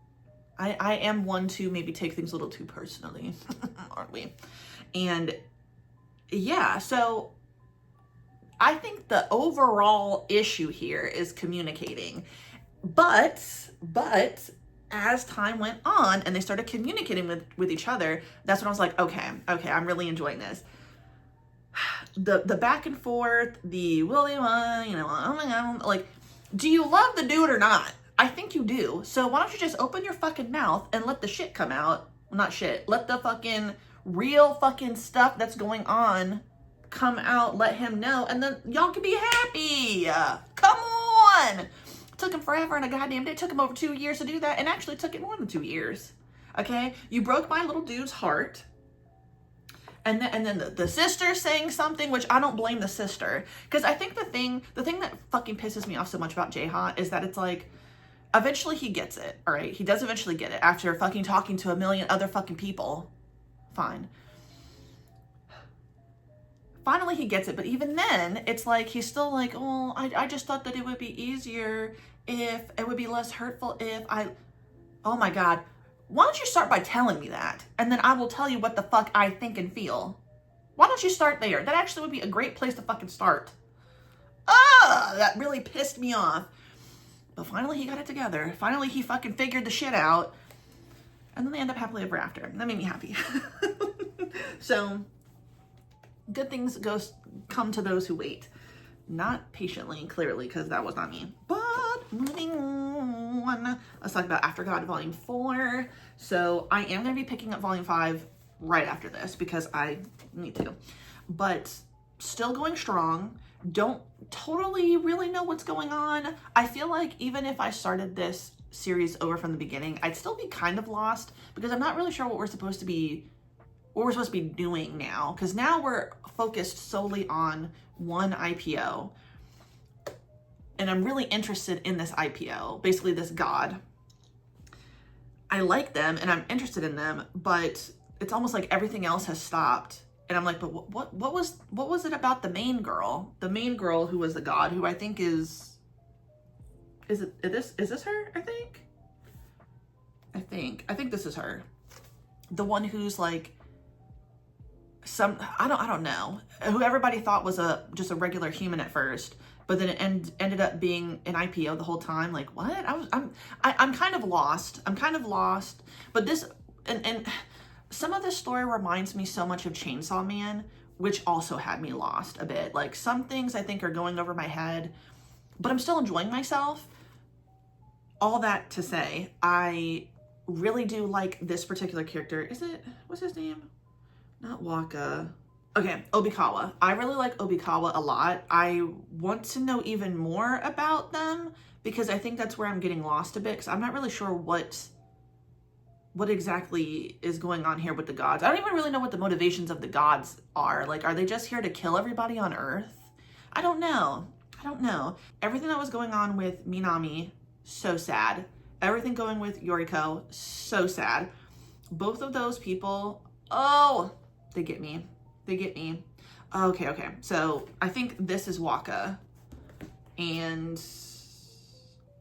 I am one to maybe take things a little too personally, aren't we? And yeah, so I think the overall issue here is communicating. But as time went on and they started communicating with each other, that's when I was like, okay, I'm really enjoying this. The back and forth, the will you want, you know, oh my God, like, do you love the dude or not? I think you do. So why don't you just open your fucking mouth and let the shit come out? Well, not shit. Let the fucking real fucking stuff that's going on come out. Let him know. And then y'all can be happy. Come on. It took him forever and a goddamn day. It took him over 2 years to do that. And actually it took it more than 2 years. Okay? You broke my little dude's heart. And then the sister saying something, which I don't blame the sister. Because I think the thing that fucking pisses me off so much about Jeha is that it's like, eventually he gets it, all right? He does eventually get it after fucking talking to a million other fucking people. Fine. Finally he gets it, but even then, it's like, he's still like, oh, I just thought that it would be easier if, it would be less hurtful if oh my God. Why don't you start by telling me that? And then I will tell you what the fuck I think and feel. Why don't you start there? That actually would be a great place to fucking start. That really pissed me off. But finally he got it together. Finally he fucking figured the shit out. And then they end up happily ever after. That made me happy. So, good things come to those who wait. Not patiently, clearly, because that was not me. But moving on. Let's talk about After God Volume 4. So I am going to be picking up Volume 5 right after this because I need to. But still going strong. Don't totally really know what's going on. I feel like even if I started this series over from the beginning, I'd still be kind of lost because I'm not really sure what we're supposed to be doing now. Because now we're focused solely on one IPO. And I'm really interested in this IPO, basically this god. I like them and I'm interested in them, but it's almost like everything else has stopped. And I'm like, but what was it about the main girl? The main girl who was the god, who I think is this her? I think this is her. The one who's like I don't know, who everybody thought was just a regular human at first, but then it ended up being an IPO the whole time. Like, what? I'm kind of lost. But this and some of this story reminds me so much of Chainsaw Man, which also had me lost a bit. Like, some things I think are going over my head, but I'm still enjoying myself. All that to say, I really do like this particular character. What's his name? Not Waka. Okay, Obikawa. I really like Obikawa a lot. I want to know even more about them because I think that's where I'm getting lost a bit, because I'm not really sure what exactly is going on here with the gods. I don't even really know what the motivations of the gods are. Like, are they just here to kill everybody on Earth? I don't know. Everything that was going on with Minami, so sad. Everything going with Yoriko, so sad. Both of those people, they get me. Okay. So I think this is Waka. And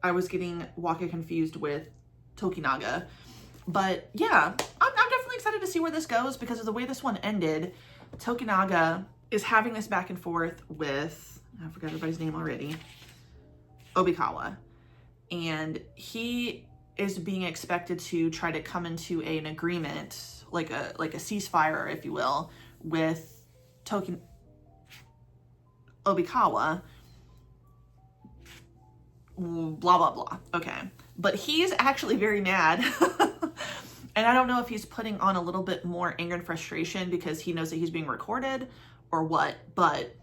I was getting Waka confused with Tokinaga. But yeah, I'm definitely excited to see where this goes because of the way this one ended. Tokinaga is having this back and forth with I forgot everybody's name already. Obikawa. And he is being expected to try to come into an agreement, like a ceasefire, if you will, with Obikawa. Blah, blah, blah. Okay. But he's actually very mad. And I don't know if he's putting on a little bit more anger and frustration because he knows that he's being recorded or what, but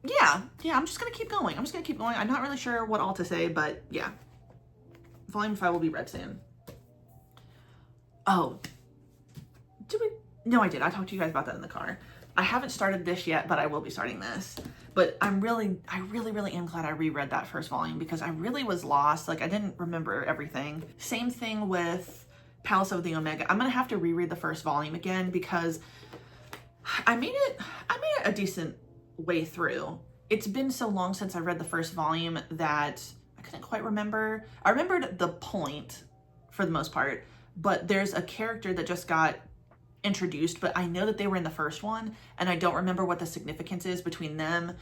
yeah, I'm just going to keep going. I'm not really sure what all to say, but yeah. Volume 5 will be read soon. Oh, no, I did. I talked to you guys about that in the car. I haven't started this yet, but I will be starting this. But I really am glad I reread that first volume because I really was lost. Like, I didn't remember everything. Same thing with Palace of the Omega. I'm going to have to reread the first volume again because I made it a decent way through. It's been so long since I read the first volume that I couldn't quite remember. I remembered the point for the most part, but there's a character that just got introduced, but I know that they were in the first one, and I don't remember what the significance is between them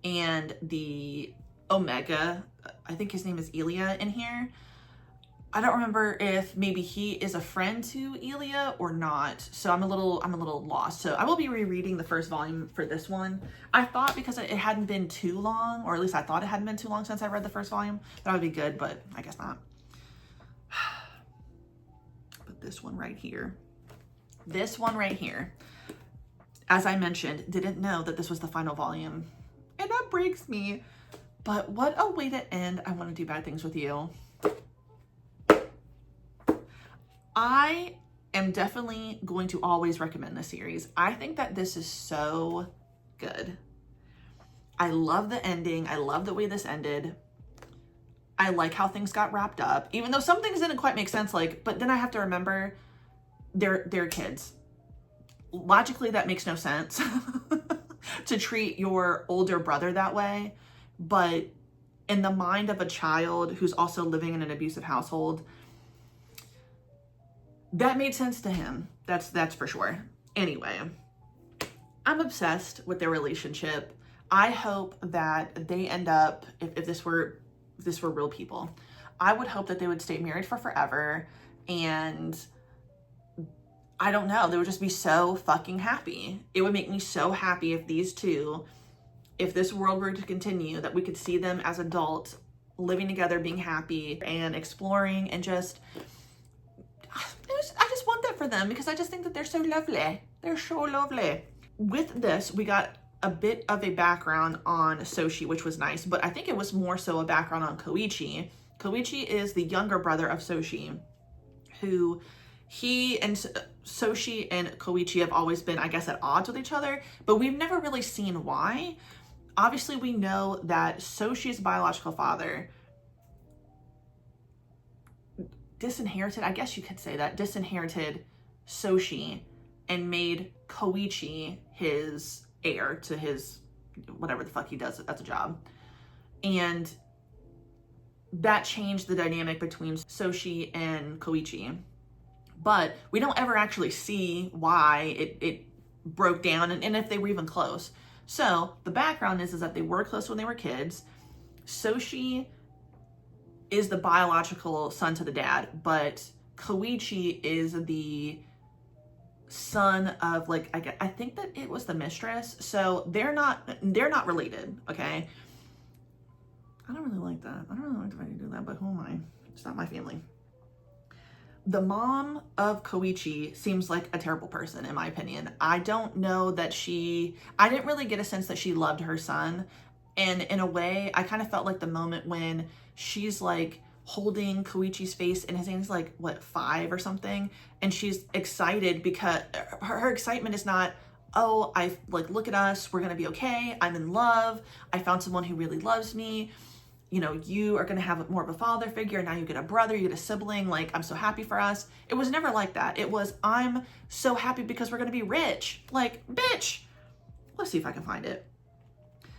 and the Omega. I think his name is Elia in here. I don't remember if maybe he is a friend to Elia or not, so I'm a little lost. So I will be rereading the first volume for this one. I thought because it hadn't been too long, or at least I thought it hadn't been too long since I read the first volume, that would be good, but I guess not. But this one right here, as I mentioned, didn't know that this was the final volume, and that breaks me. But what a way to end I Want to Do Bad Things with You. I am definitely going to always recommend this series. I think that this is so good. I love the ending. I love the way this ended. I like how things got wrapped up, even though some things didn't quite make sense. But then I have to remember they're kids. Logically, that makes no sense to treat your older brother that way. But in the mind of a child who's also living in an abusive household, that made sense to him. That's for sure. Anyway, I'm obsessed with their relationship. I hope that they end up, if this were real people, I would hope that they would stay married for forever, and I don't know, they would just be so fucking happy. It would make me so happy if these two, if this world were to continue, that we could see them as adults living together, being happy and exploring, and I just want that for them because I just think that they're so lovely. They're so lovely. With this, we got a bit of a background on Soshi, which was nice, but I think it was more so a background on Koichi. Koichi is the younger brother of Soshi, who Soshi and Koichi have always been, I guess, at odds with each other, but we've never really seen why. Obviously, we know that Soshi's biological father disinherited, I guess you could say that, disinherited Soshi and made Koichi his heir to his, whatever the fuck he does, that's a job. And that changed the dynamic between Soshi and Koichi. But we don't ever actually see why it broke down and if they were even close. So the background is that they were close when they were kids. Soshi is the biological son to the dad, but Koichi is the son of, like, I think that it was the mistress. So they're not related, okay? I don't really like that. I don't really like the way you do that, but who am I? It's not my family. The mom of Koichi seems like a terrible person, in my opinion. I don't know that I didn't really get a sense that she loved her son. And in a way, I kind of felt like the moment when she's like holding Koichi's face and his name's like, what, 5 or something? And she's excited because her excitement is not, oh, look at us, we're gonna be okay, I'm in love, I found someone who really loves me. You know, you are gonna have more of a father figure, now you get a brother, you get a sibling, like, I'm so happy for us. It was never like that. It was, I'm so happy because we're gonna be rich. Like, bitch. Let's see if I can find it.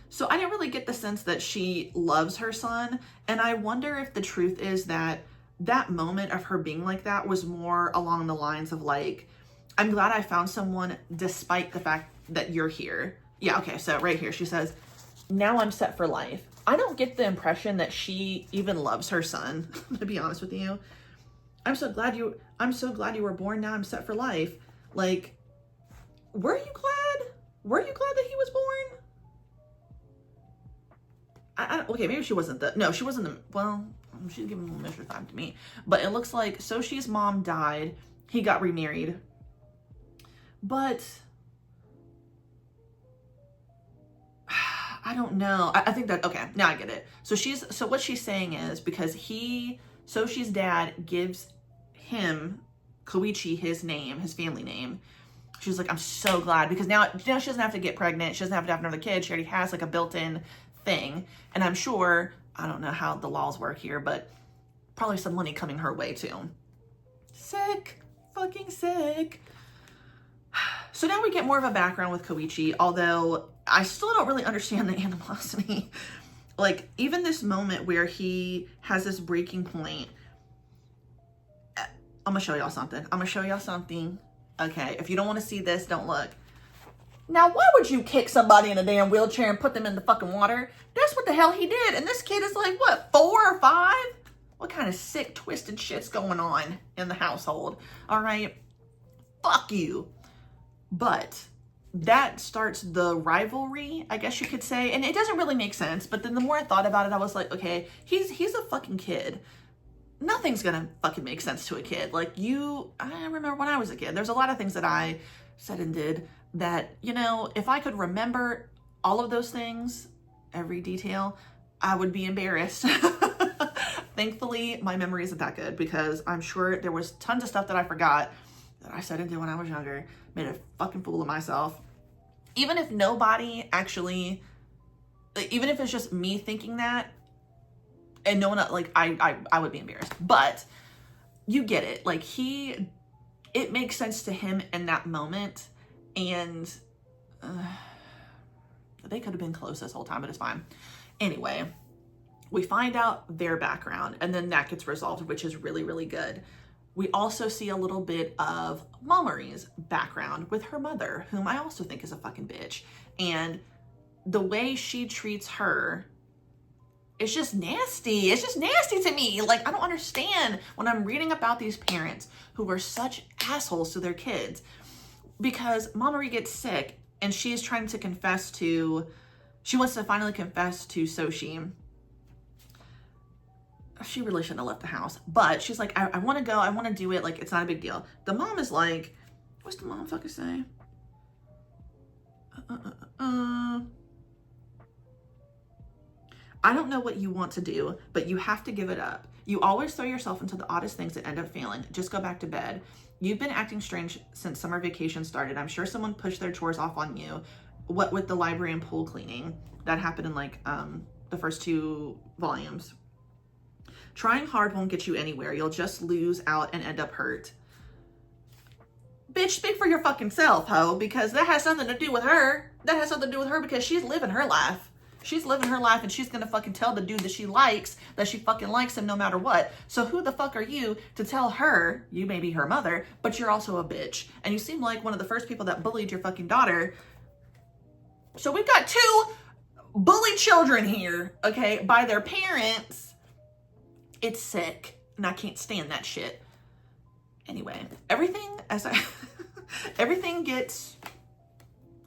So I didn't really get the sense that she loves her son, and I wonder if the truth is that moment of her being like that was more along the lines of like, I'm glad I found someone despite the fact that you're here. Yeah, okay, so right here she says, now I'm set for life. I don't get the impression that she even loves her son, to be honest with you. I'm so glad you were born. Now I'm set for life. Like, were you glad? Were you glad that he was born? Okay, maybe she wasn't she wasn't well, she's giving a measure of time to me. But it looks like Sochi's mom died. He got remarried. But I don't know. I think that, okay, now I get it. So what she's saying is because Sochi's dad gives him, Koichi, his name, his family name. She's like, I'm so glad because now she doesn't have to get pregnant. She doesn't have to have another kid. She already has like a built-in thing. And I'm sure, I don't know how the laws work here, but probably some money coming her way too. Sick, fucking sick. So now we get more of a background with Koichi, although I still don't really understand the animosity. Like, even this moment where he has this breaking point. I'm gonna show y'all something. Okay, if you don't want to see this, don't look. Now, why would you kick somebody in a damn wheelchair and put them in the fucking water? That's what the hell he did. And this kid is like, what, 4 or 5? What kind of sick, twisted shit's going on in the household? All right, fuck you. But that starts the rivalry, I guess you could say. And it doesn't really make sense. But then the more I thought about it, I was like, okay, he's a fucking kid. Nothing's gonna fucking make sense to a kid. Like I remember when I was a kid, there's a lot of things that I said and did that, if I could remember all of those things, every detail, I would be embarrassed. Thankfully, my memory isn't that good because I'm sure there was tons of stuff that I forgot that I said and did when I was younger. Made a fucking fool of myself. Even if nobody actually, even if it's just me thinking that, and no one, like, I would be embarrassed. But you get it. Like, it makes sense to him in that moment. And they could have been close this whole time, but it's fine. Anyway, we find out their background, and then that gets resolved, which is really, really good. We also see a little bit of Momori's background with her mother, whom I also think is a fucking bitch. And the way she treats her, it's just nasty. It's just nasty to me. Like, I don't understand when I'm reading about these parents who are such assholes to their kids. Because Momori gets sick and she is trying to she wants to finally confess to Sochi. She really shouldn't have left the house. But she's like, I want to go. I want to do it. Like, it's not a big deal. The mom is like, what's the mom fucking say? I don't know what you want to do, but you have to give it up. You always throw yourself into the oddest things that end up failing. Just go back to bed. You've been acting strange since summer vacation started. I'm sure someone pushed their chores off on you. What with the library and pool cleaning? That happened in like the first 2 volumes. Trying hard won't get you anywhere. You'll just lose out and end up hurt. Bitch, speak for your fucking self, ho, because that has something to do with her. That has something to do with her because she's living her life. She's living her life and she's gonna fucking tell the dude that she fucking likes him no matter what. So who the fuck are you to tell her, you may be her mother, but you're also a bitch. And you seem like one of the first people that bullied your fucking daughter. So we've got 2 bullied children here, okay, by their parents. It's sick and I can't stand that shit. Anyway, everything gets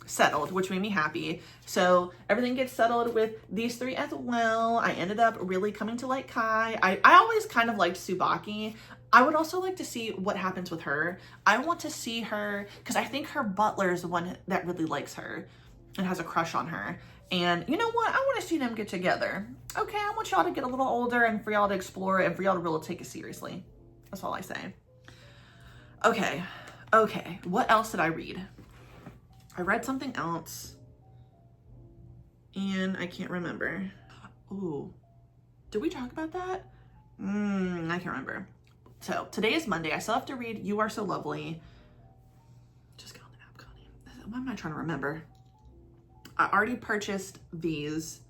settled, which made me happy. So everything gets settled with these 3 as well. I ended up really coming to like Kai. I always kind of liked Tsubaki. I would also like to see what happens with her. I want to see her, because I think her butler is the one that really likes her and has a crush on her. And you know what? I want to see them get together. Okay, I want y'all to get a little older and for y'all to explore it and for y'all to really take it seriously. That's all I say. Okay. What else did I read? I read something else and I can't remember. Ooh, did we talk about that? I can't remember. So today is Monday. I still have to read You Are So Lovely. Just get on the app, Connie. What am I trying to remember? I already purchased these.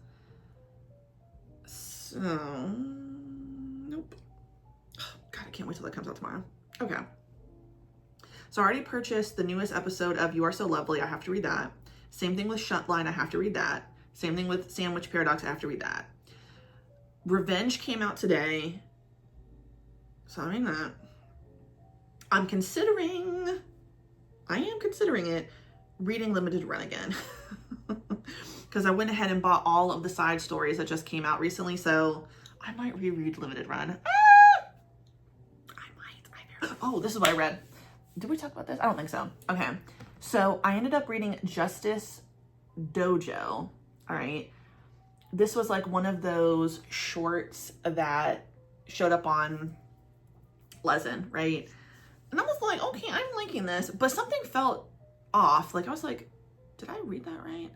So, nope. God, I can't wait till that comes out tomorrow. Okay. So I already purchased the newest episode of You Are So Lovely. I have to read that. Same thing with Shutline. I have to read that. Same thing with Sandwich Paradox. I have to read that. Revenge came out today. So I'm reading that. I am considering it, reading Limited Run again. Because I went ahead and bought all of the side stories that just came out recently. So I might reread Limited Run. Oh, this is what I read. Did we talk about this? I don't think so. Okay. So I ended up reading Justice Dojo. All right. This was like one of those shorts that showed up on Lezen, right? And I was like, okay, I'm liking this, but something felt off. Like I was like, did I read that right?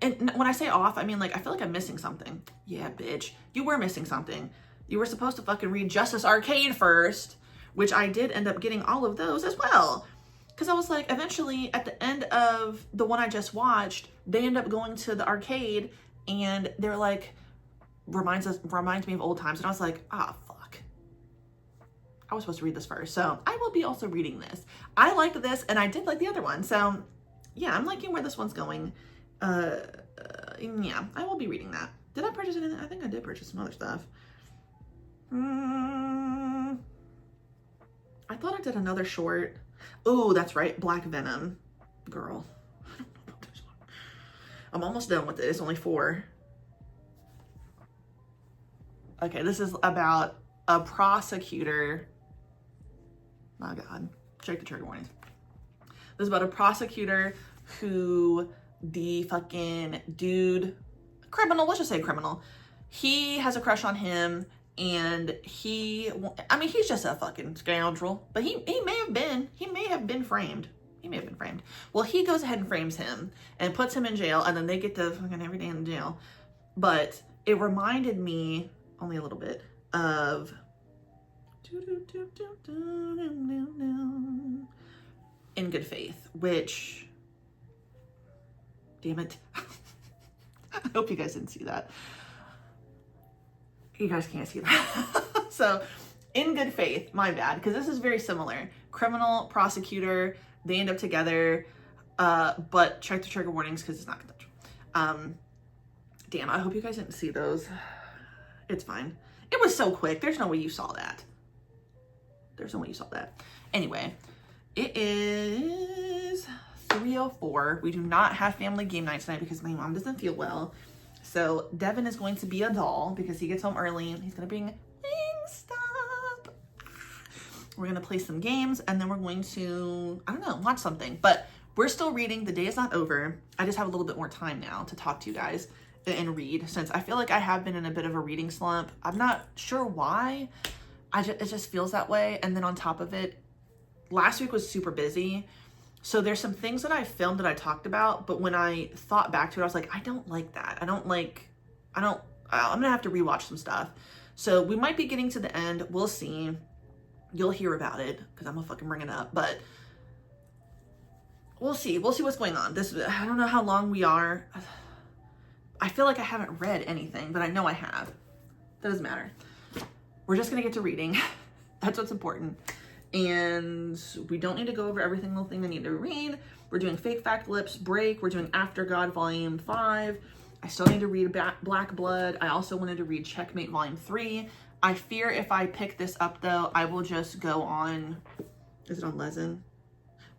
And when I say off, I mean like I feel like I'm missing something. Yeah, bitch. You were missing something. You were supposed to fucking read Justice Arcade first, which I did end up getting all of those as well. Because I was like, eventually at the end of the one I just watched, they end up going to the arcade and they're like, reminds me of old times. And I was like, ah, fuck. I was supposed to read this first. So I will be also reading this. I liked this and I did like the other one. So yeah, I'm liking where this one's going. Yeah, I will be reading that. Did I purchase anything? I think I did purchase some other stuff. I thought I did another short. Oh, that's right. Black Venom. Girl. I don't know about this one. I'm almost done with it. It's only 4. Okay, this is about a prosecutor. My God. Check the trigger warnings. This is about a prosecutor who the fucking dude, criminal, let's just say criminal. He has a crush on him. And he's just a fucking scoundrel, but he may have been framed. Well, he goes ahead and frames him and puts him in jail, and then they get to fucking every day in jail. But it reminded me only a little bit of In Good Faith, which, damn it. I hope you guys didn't see that. You guys can't see that. So, In Good Faith, my bad, because this is very similar. Criminal, prosecutor, they end up together, but check the trigger warnings because it's not consensual. Damn, I hope you guys didn't see those. It's fine. It was so quick. There's no way you saw that. Anyway, it is 3:04. We do not have family game night tonight because my mom doesn't feel well. So Devin is going to be a doll because he gets home early and he's going to bring Wingstop. We're going to play some games and then we're going to, I don't know, watch something. But we're still reading. The day is not over. I just have a little bit more time now to talk to you guys and read, since I feel like I have been in a bit of a reading slump. I'm not sure why. It just feels that way. And then on top of it, last week was super busy. So there's some things that I filmed that I talked about, but when I thought back to it, I was like, I don't like that. I'm gonna have to rewatch some stuff. So we might be getting to the end. We'll see. You'll hear about it because I'm gonna fucking bring it up, but we'll see. We'll see what's going on. I don't know how long we are. I feel like I haven't read anything, but I know I have. That doesn't matter. We're just gonna get to reading. That's what's important. And we don't need to go over every single thing I need to read. We're doing Fake Fact Lips break. We're doing After God Volume 5. I still need to read Black Blood. I also wanted to read Checkmate Volume 3. I fear if I pick this up though, I will just go on, is it on Lezen?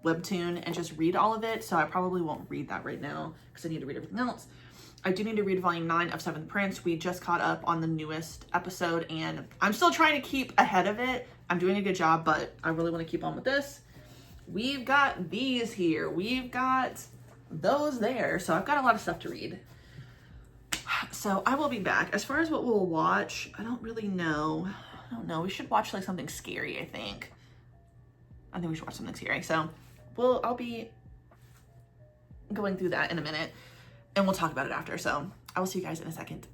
Webtoon and just read all of it. So I probably won't read that right now because I need to read everything else. I do need to read Volume 9 of Seventh Prince. We just caught up on the newest episode and I'm still trying to keep ahead of it. I'm doing a good job, but I really want to keep on with this. We've got these here. We've got those there. So I've got a lot of stuff to read. So I will be back. As far as what we'll watch, I don't really know. I don't know. We should watch like something scary, I think. I think we should watch something scary. So I'll be going through that in a minute and we'll talk about it after. So I will see you guys in a second.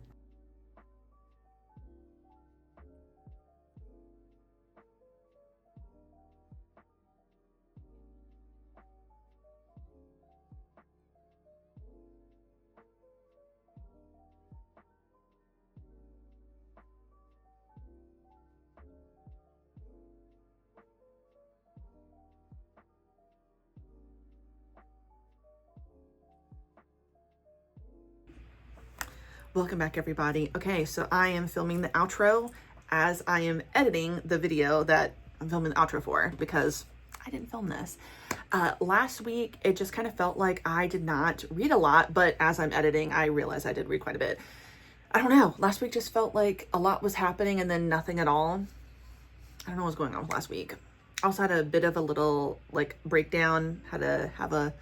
Welcome back, everybody. Okay, so I am filming the outro as I am editing the video that I'm filming the outro for because I didn't film this. Last week, it just kind of felt like I did not read a lot, but as I'm editing, I realized I did read quite a bit. I don't know. Last week just felt like a lot was happening and then nothing at all. I don't know what was going on with last week. I also had a bit of a little like breakdown, had to have a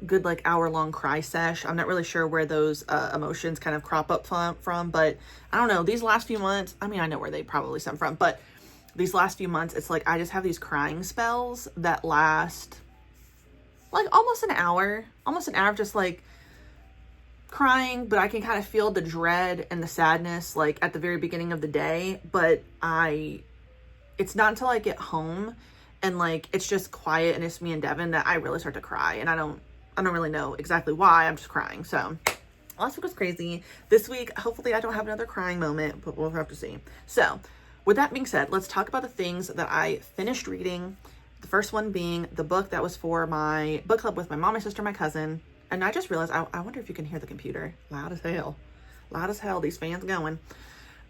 good like hour-long cry sesh. I'm not really sure where those emotions kind of crop up from, but I don't know. These last few months, I mean, I know where they probably stem from, but these last few months, it's like I just have these crying spells that last like almost an hour of just like crying, but I can kind of feel the dread and the sadness like at the very beginning of the day, but it's not until I get home and like it's just quiet and it's me and Devin that I really start to cry, and I don't really know exactly why. I'm just crying. So last week was crazy. This week, hopefully I don't have another crying moment, but we'll have to see. So with that being said, let's talk about the things that I finished reading. The first one being the book that was for my book club with my mom, my sister, my cousin. And I just realized, I wonder if you can hear the computer. Loud as hell, these fans going.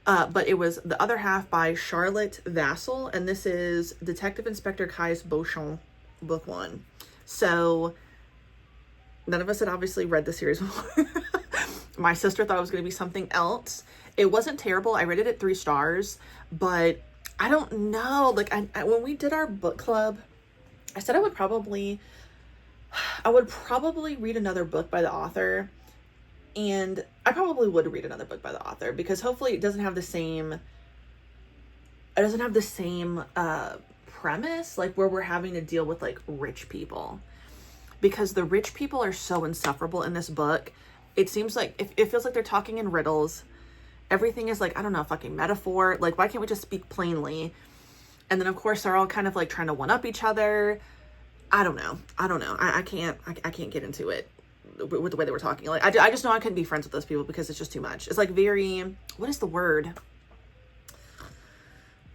But it was The Other Half by Charlotte Vassell. And this is Detective Inspector Caius Beauchamp, book 1. So none of us had obviously read the series before. My sister thought it was going to be something else. It wasn't terrible. I rated it 3 stars, but I don't know. Like when we did our book club, I said I would probably read another book by the author, and I probably would read another book by the author because hopefully it doesn't have the same premise, like where we're having to deal with like rich people, because the rich people are so insufferable in this book. It seems like it feels like they're talking in riddles. Everything is like, I don't know, fucking metaphor. Like, why can't we just speak plainly? And then of course they're all kind of like trying to one up each other. I don't know. I can't get into it with the way they were talking. Like, I just know I couldn't be friends with those people because it's just too much. It's like very, what is the word?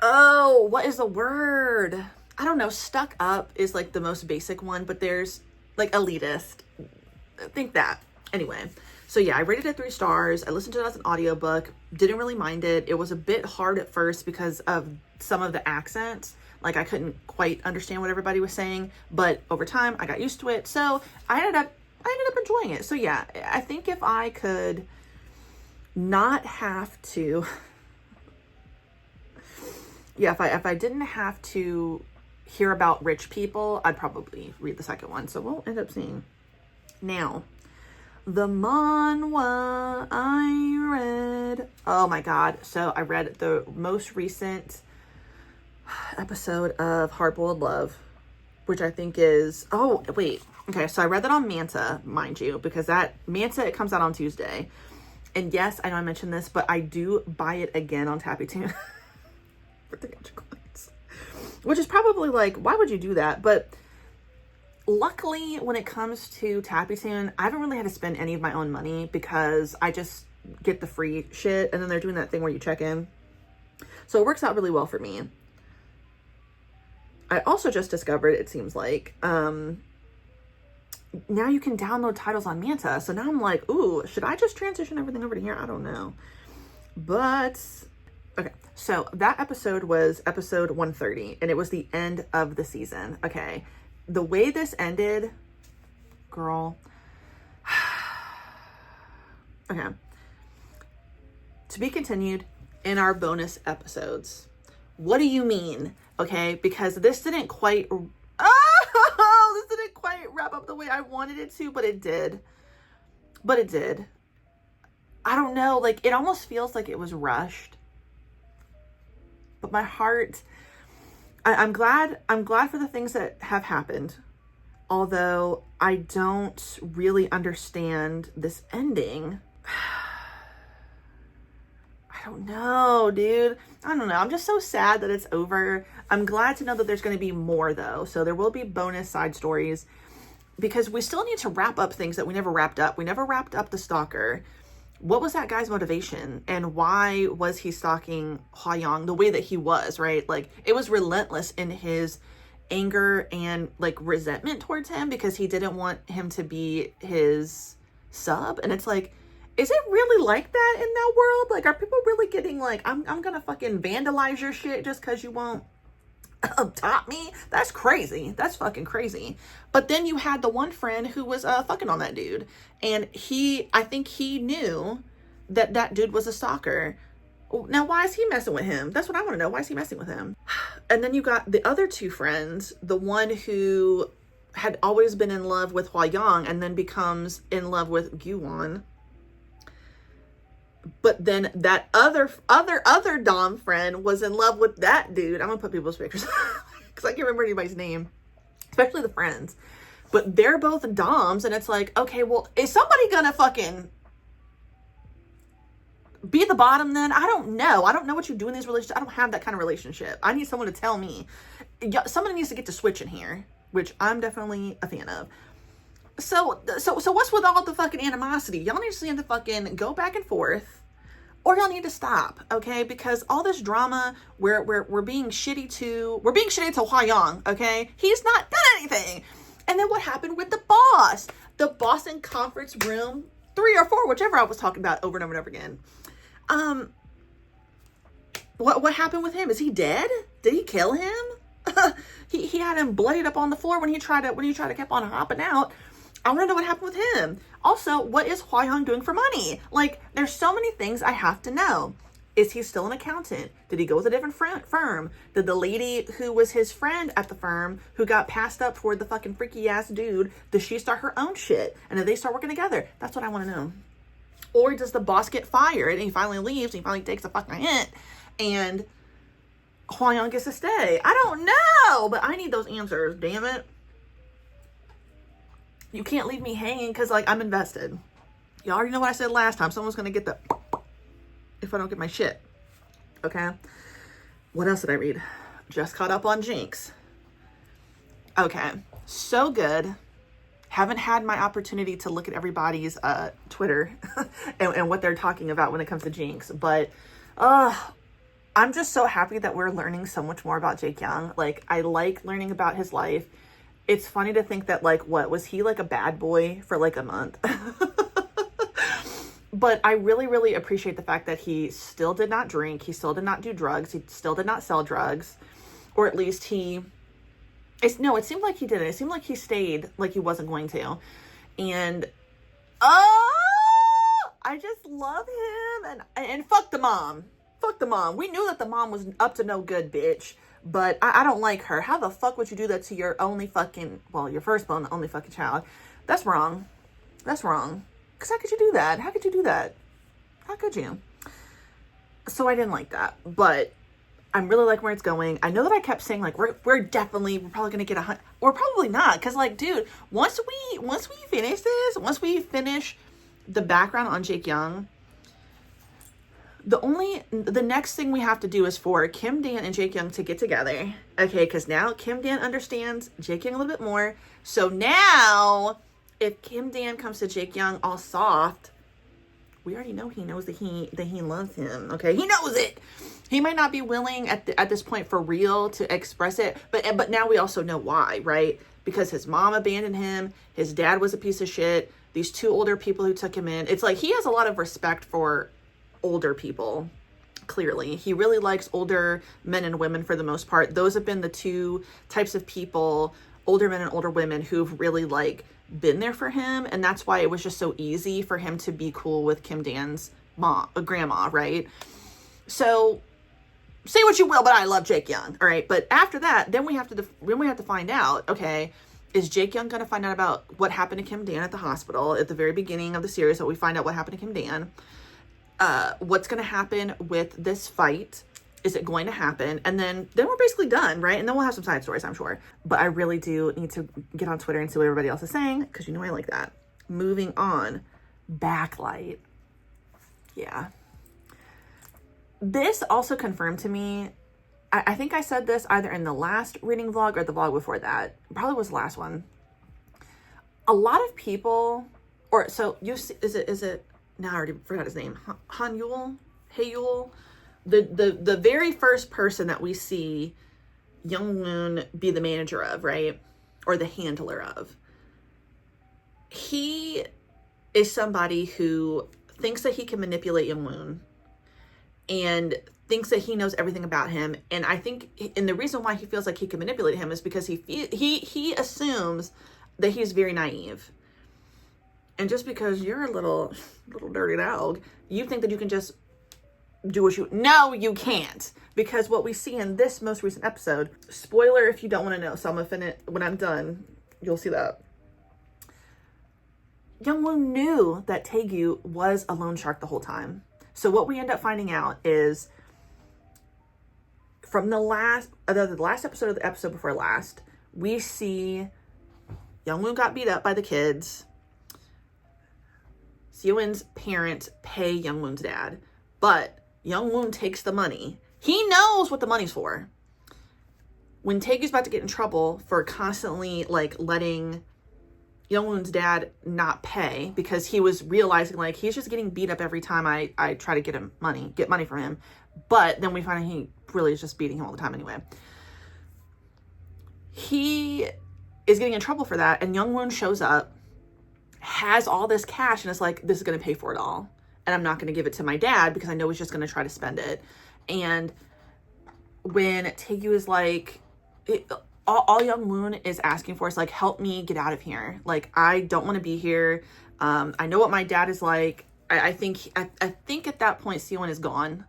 Oh, what is the word? I don't know. Stuck up is like the most basic one, but there's like elitist. Think that. Anyway, so yeah, I rated it 3 stars. I listened to it as an audiobook. Didn't really mind it. It was a bit hard at first because of some of the accents. Like I couldn't quite understand what everybody was saying, but over time I got used to it. So I ended up enjoying it. So yeah, I think if I could not have to, yeah, if I didn't have to hear about rich people, I'd probably read the second one. So we'll end up seeing. Now, the manhwa I read. Oh my God. So I read the most recent episode of Hard-Boiled Love, which I think is, oh wait, okay, so I read that on Manta, mind you, because that Manta, it comes out on Tuesday, and yes, I know I mentioned this, but I do buy it again on TappyToon for the extra coins, which is probably like, why would you do that? But luckily when it comes to TappyToon, I haven't really had to spend any of my own money because I just get the free shit, and then they're doing that thing where you check in, so it works out really well for me. I also just discovered, it seems like, now you can download titles on Manta. So now I'm like, ooh, should I just transition everything over to here? I don't know. But, okay. So that episode was episode 130, and it was the end of the season. Okay. The way this ended, girl. Okay. To be continued in our bonus episodes. What do you mean? Okay, because this didn't quite wrap up the way I wanted it to, but it did. I don't know, like it almost feels like it was rushed. But my heart, I'm glad for the things that have happened. Although I don't really understand this ending. I don't know, dude. I don't know. I'm just so sad that it's over. I'm glad to know that there's going to be more, though. So there will be bonus side stories because we still need to wrap up things that we never wrapped up. We never wrapped up the stalker. What was that guy's motivation? And why was he stalking Hwa-Young the way that he was, right? Like, it was relentless in his anger and, like, resentment towards him because he didn't want him to be his sub. And it's like, is it really like that in that world? Like, are people really getting like, I'm gonna fucking vandalize your shit just because you won't top me? That's crazy. That's fucking crazy. But then you had the one friend who was fucking on that dude, and I think he knew that dude was a stalker. Now, why is he messing with him? That's what I want to know. Why is he messing with him? And then you got the other two friends, the one who had always been in love with Hua Yang and then becomes in love with Guwon. But then that other Dom friend was in love with that dude. I'm gonna put people's pictures because I can't remember anybody's name, especially the friends. But they're both Doms, and it's like, okay, well, is somebody gonna fucking be the bottom then? I don't know. I don't know what you do in these relationships. I don't have that kind of relationship. I need someone to tell me. Somebody needs to get to switch in here, which I'm definitely a fan of. So what's with all the fucking animosity? Y'all need to fucking go back and forth, or y'all need to stop, okay? Because all this drama, we're being shitty to Hua Yang, okay? He's not done anything. And then what happened with the boss? The boss in conference room 3 or 4, whichever I was talking about over and over and over again. What happened with him? Is he dead? Did he kill him? he had him bloodied up on the floor when he tried to keep on hopping out. I want to know what happened with him. Also, what is Hua Yang doing for money? Like, there's so many things I have to know. Is he still an accountant? Did he go with a different firm? Did the lady who was his friend at the firm, who got passed up for the fucking freaky ass dude, does she start her own shit? And did they start working together? That's what I want to know. Or does the boss get fired and he finally leaves and he finally takes a fucking hit and Hua Yang gets to stay? I don't know, but I need those answers, damn it. You can't leave me hanging because, like, I'm invested. You already know what I said last time. Someone's going to get the if I don't get my shit. Okay? What else did I read? Just caught up on Jinx. Okay. So good. Haven't had my opportunity to look at everybody's Twitter and what they're talking about when it comes to Jinx. But I'm just so happy that we're learning so much more about Jake Young. Like, I like learning about his life. It's funny to think that, like, what was he, like a bad boy for like a month? But I really, really appreciate the fact that he still did not drink. He still did not do drugs. He still did not sell drugs. Or at least it seemed like he didn't. It seemed like he stayed like he wasn't going to. And, I just love him. And fuck the mom. Fuck the mom. We knew that the mom was up to no good, bitch. But I don't like her. How the fuck would you do that to your your firstborn, only fucking child? That's wrong. That's wrong. Because how could you do that? How could you do that? How could you? So I didn't like that. But I'm really liking where it's going. I know that I kept saying, like, we're probably going to get 100. We're probably not. Because, like, dude, once we finish the background on Jake Young, the next thing we have to do is for Kim Dan and Jake Young to get together. Okay, because now Kim Dan understands Jake Young a little bit more. So now, if Kim Dan comes to Jake Young all soft, we already know he knows that he loves him. Okay, he knows it. He might not be willing at this point for real to express it, but now we also know why, right? Because his mom abandoned him. His dad was a piece of shit. These 2 older people who took him in. It's like he has a lot of respect for older people. Clearly, he really likes older men and women for the most part. Those have been the 2 types of people, older men and older women, who've really like been there for him. And that's why it was just so easy for him to be cool with Kim Dan's grandma, right? So say what you will, but I love Jake Young. All right. But after that, then we have to find out, okay, is Jake Young going to find out about what happened to Kim Dan at the hospital at the very beginning of the series? So we find out what happened to Kim Dan. What's going to happen with this fight? Is it going to happen? And then we're basically done, right? And then we'll have some side stories, I'm sure. But I really do need to get on Twitter and see what everybody else is saying, because you know I like that. Moving on. Backlight. Yeah. This also confirmed to me, I think I said this either in the last reading vlog or the vlog before that. Probably was the last one. A lot of people, is it, now I already forgot his name. Hanyul? Heyul? The very first person that we see Young Woon be the manager of, right? Or the handler of. He is somebody who thinks that he can manipulate Young-woon and thinks that he knows everything about him. And I think, and the reason why he feels like he can manipulate him is because he assumes that he's very naive. And just because you're a little dirty dog, you think that you can just do what no, you can't. Because what we see in this most recent episode, spoiler if you don't want to know, so I'm gonna finish when I'm done, you'll see that. Young-woon knew that Taegyu was a loan shark the whole time. So what we end up finding out is from the last episode of the episode before last, we see Young-woon got beat up by the kids. Seo-in's parents pay Young-woon's dad, but Young-woon takes the money. He knows what the money's for. When Taegyu's about to get in trouble for constantly like letting Young-woon's dad not pay because he was realizing like he's just getting beat up every time I try to get money from him. But then we find out he really is just beating him all the time anyway. He is getting in trouble for that, and Young-woon shows up, has all this cash, and is like, this is going to pay for it all. And I'm not going to give it to my dad because I know he's just going to try to spend it. And when Taegyu is like, all Young-woon is asking for is like, help me get out of here. Like, I don't want to be here. I know what my dad is like. I think at that point, Seo-in is gone.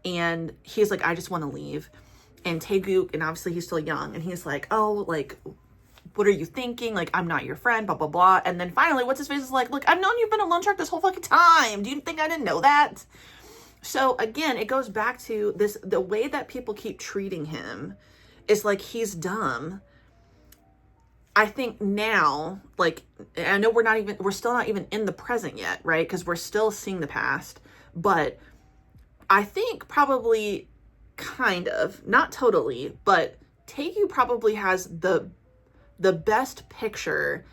And he's like, I just want to leave. And Taegyu, and obviously he's still young, and he's like, oh, like, what are you thinking? Like, I'm not your friend, blah, blah, blah. And then finally, what's his face is like, look, I've known you've been a loan shark this whole fucking time. Do you think I didn't know that? So again, it goes back to this, the way that people keep treating him is like he's dumb. I think now, like, I know we're still not even in the present yet, right? Because we're still seeing the past. But I think probably kind of, not totally, but Taegyu probably has the best picture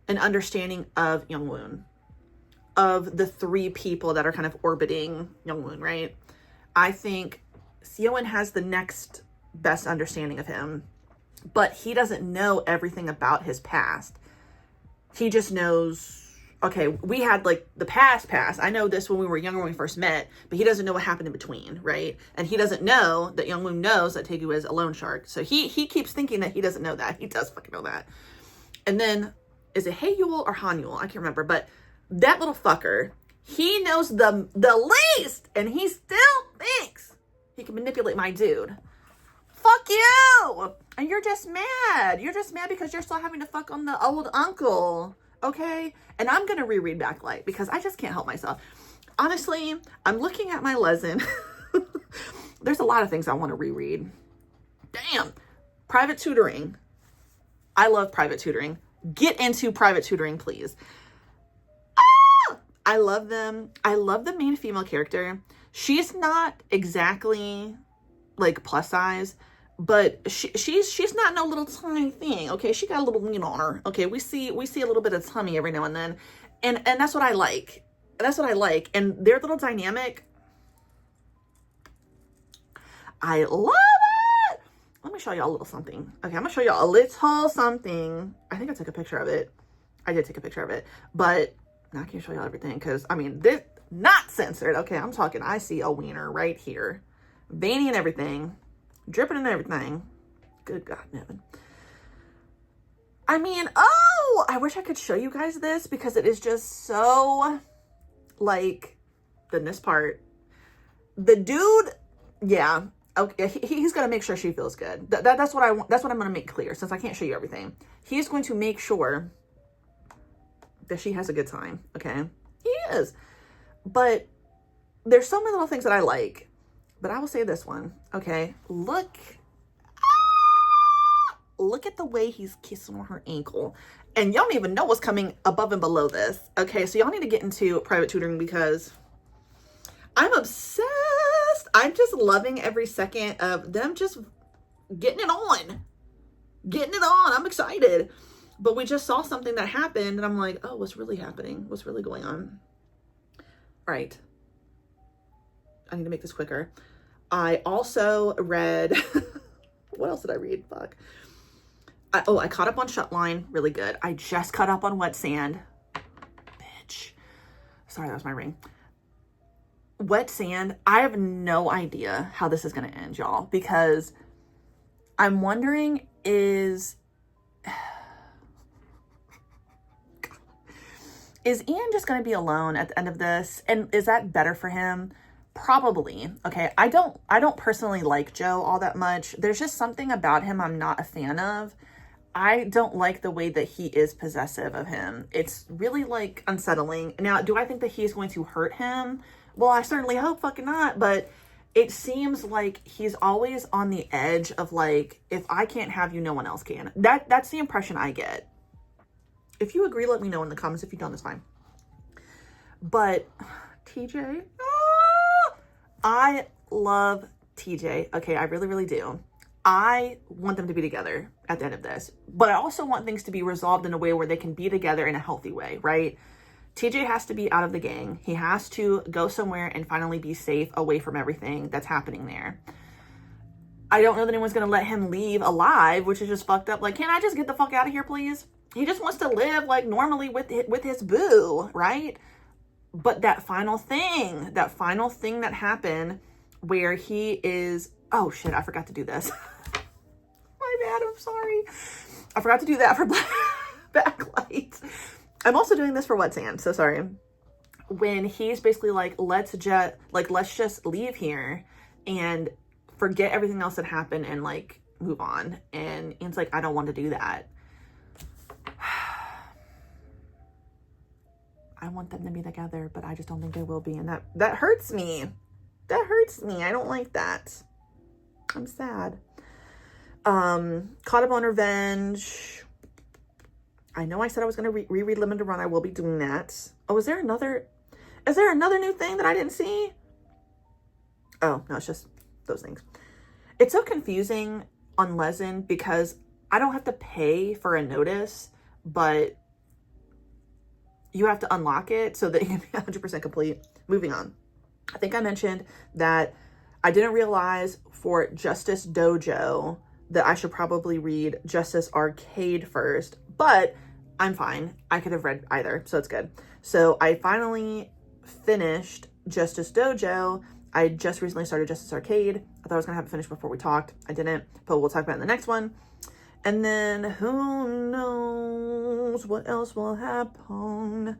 and understanding of Young-woon, of the three people that are kind of orbiting Young-woon, right? I think Seo-in has the next best understanding of him, but he doesn't know everything about his past. He just knows, okay, we had like the past. I know this when we were younger when we first met, but he doesn't know what happened in between, right? And he doesn't know that Young-woon knows that Taegyu is a loan shark. So he keeps thinking that he doesn't know that. He does fucking know that. And then, is it Hae-yul or Han-yul? I can't remember, but that little fucker, he knows the least, and he still thinks he can manipulate my dude. Fuck you! And you're just mad. You're just mad because you're still having to fuck on the old uncle. Okay? And I'm going to reread Backlight because I just can't help myself. Honestly, I'm looking at my lesson. There's a lot of things I want to reread. Damn. Private tutoring. I love private tutoring. Get into private tutoring, please. I love them. I love the main female character. She's not exactly like plus size, but she's not no little tiny thing. Okay, she got a little meat on her. Okay, we see a little bit of tummy every now and then, and that's what I like. That's what I like. And their little dynamic, I love it. Let me show y'all a little something. Okay, I'm gonna show y'all a little something. I think I took a picture of it. I did take a picture of it, but now I can't show y'all everything because I mean this not censored. Okay, I'm talking. I see a wiener right here. Veiny and everything, dripping and everything. Good God, Nevin. I mean, oh, I wish I could show you guys this because it is just so, like, then this part. The dude, yeah, okay, he's gonna make sure she feels good. That's what I want. That's what I'm gonna make clear since I can't show you everything. He's going to make sure that she has a good time. Okay, he is. But there's so many little things that I like. But I will say this one, okay? Look at the way he's kissing on her ankle. And y'all don't even know what's coming above and below this. Okay, so y'all need to get into private tutoring because I'm obsessed. I'm just loving every second of them just getting it on. Getting it on. I'm excited. But we just saw something that happened and I'm like, oh, what's really happening? What's really going on? Right. I need to make this quicker. I also read, what else did I read? Fuck. I caught up on Shutline, really good. I just caught up on Wet Sand. Bitch. Sorry, that was my ring. Wet Sand, I have no idea how this is going to end, y'all, because I'm wondering is Ian just going to be alone at the end of this? And is that better for him? Probably. Okay. I don't personally like Joe all that much. There's just something about him I'm not a fan of. I don't like the way that he is possessive of him. It's really like unsettling. Now, do I think that he's going to hurt him? Well, I certainly hope fucking not, but it seems like he's always on the edge of like, if I can't have you, no one else can. That's the impression I get. If you agree, let me know in the comments. If you don't, it's fine. But TJ, I love TJ. Okay, I really, really do. I want them to be together at the end of this, but I also want things to be resolved in a way where they can be together in a healthy way, right? TJ has to be out of the gang. He has to go somewhere and finally be safe away from everything that's happening there. I don't know that anyone's going to let him leave alive, which is just fucked up. Like, can I just get the fuck out of here, please? He just wants to live like normally with his boo, right? But that final thing that happened where he is, oh shit, I forgot to do this. My bad, I'm sorry. I forgot to do that for backlight. I'm also doing this for Wet Sand, so sorry. When he's basically like, let's just leave here and forget everything else that happened and like move on. And Ian's like, I don't want to do that. I want them to be together, but I just don't think they will be. And that hurts me. That hurts me. I don't like that. I'm sad. Caught Up on Revenge. I know I said I was going to reread Limited Run. I will be doing that. Oh, is there another new thing that I didn't see? Oh, no, it's just those things. It's so confusing on Lezen because I don't have to pay for a notice, but you have to unlock it so that it can be 100% complete. Moving on. I think I mentioned that I didn't realize for Justice Dojo that I should probably read Justice Arcade first, but I'm fine. I could have read either, so it's good. So I finally finished Justice Dojo. I just recently started Justice Arcade. I thought I was going to have it finished before we talked. I didn't, but we'll talk about it in the next one. And then who knows what else will happen.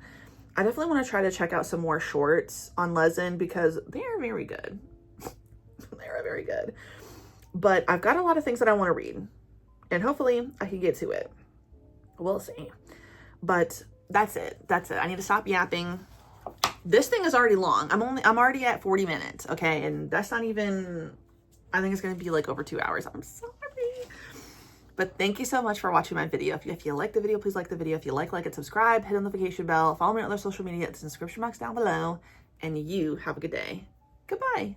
I definitely want to try to check out some more shorts on Lezen because they are very good. They are very good. But I've got a lot of things that I want to read. And hopefully I can get to it. We'll see. But that's it. That's it. I need to stop yapping. This thing is already long. I'm already at 40 minutes. Okay. And that's not even, I think it's going to be like over 2 hours. I'm sorry. But thank you so much for watching my video. If you like the video, please like the video. If you like it, subscribe, hit the notification bell, follow me on other social media. It's in the description box down below. And you have a good day. Goodbye.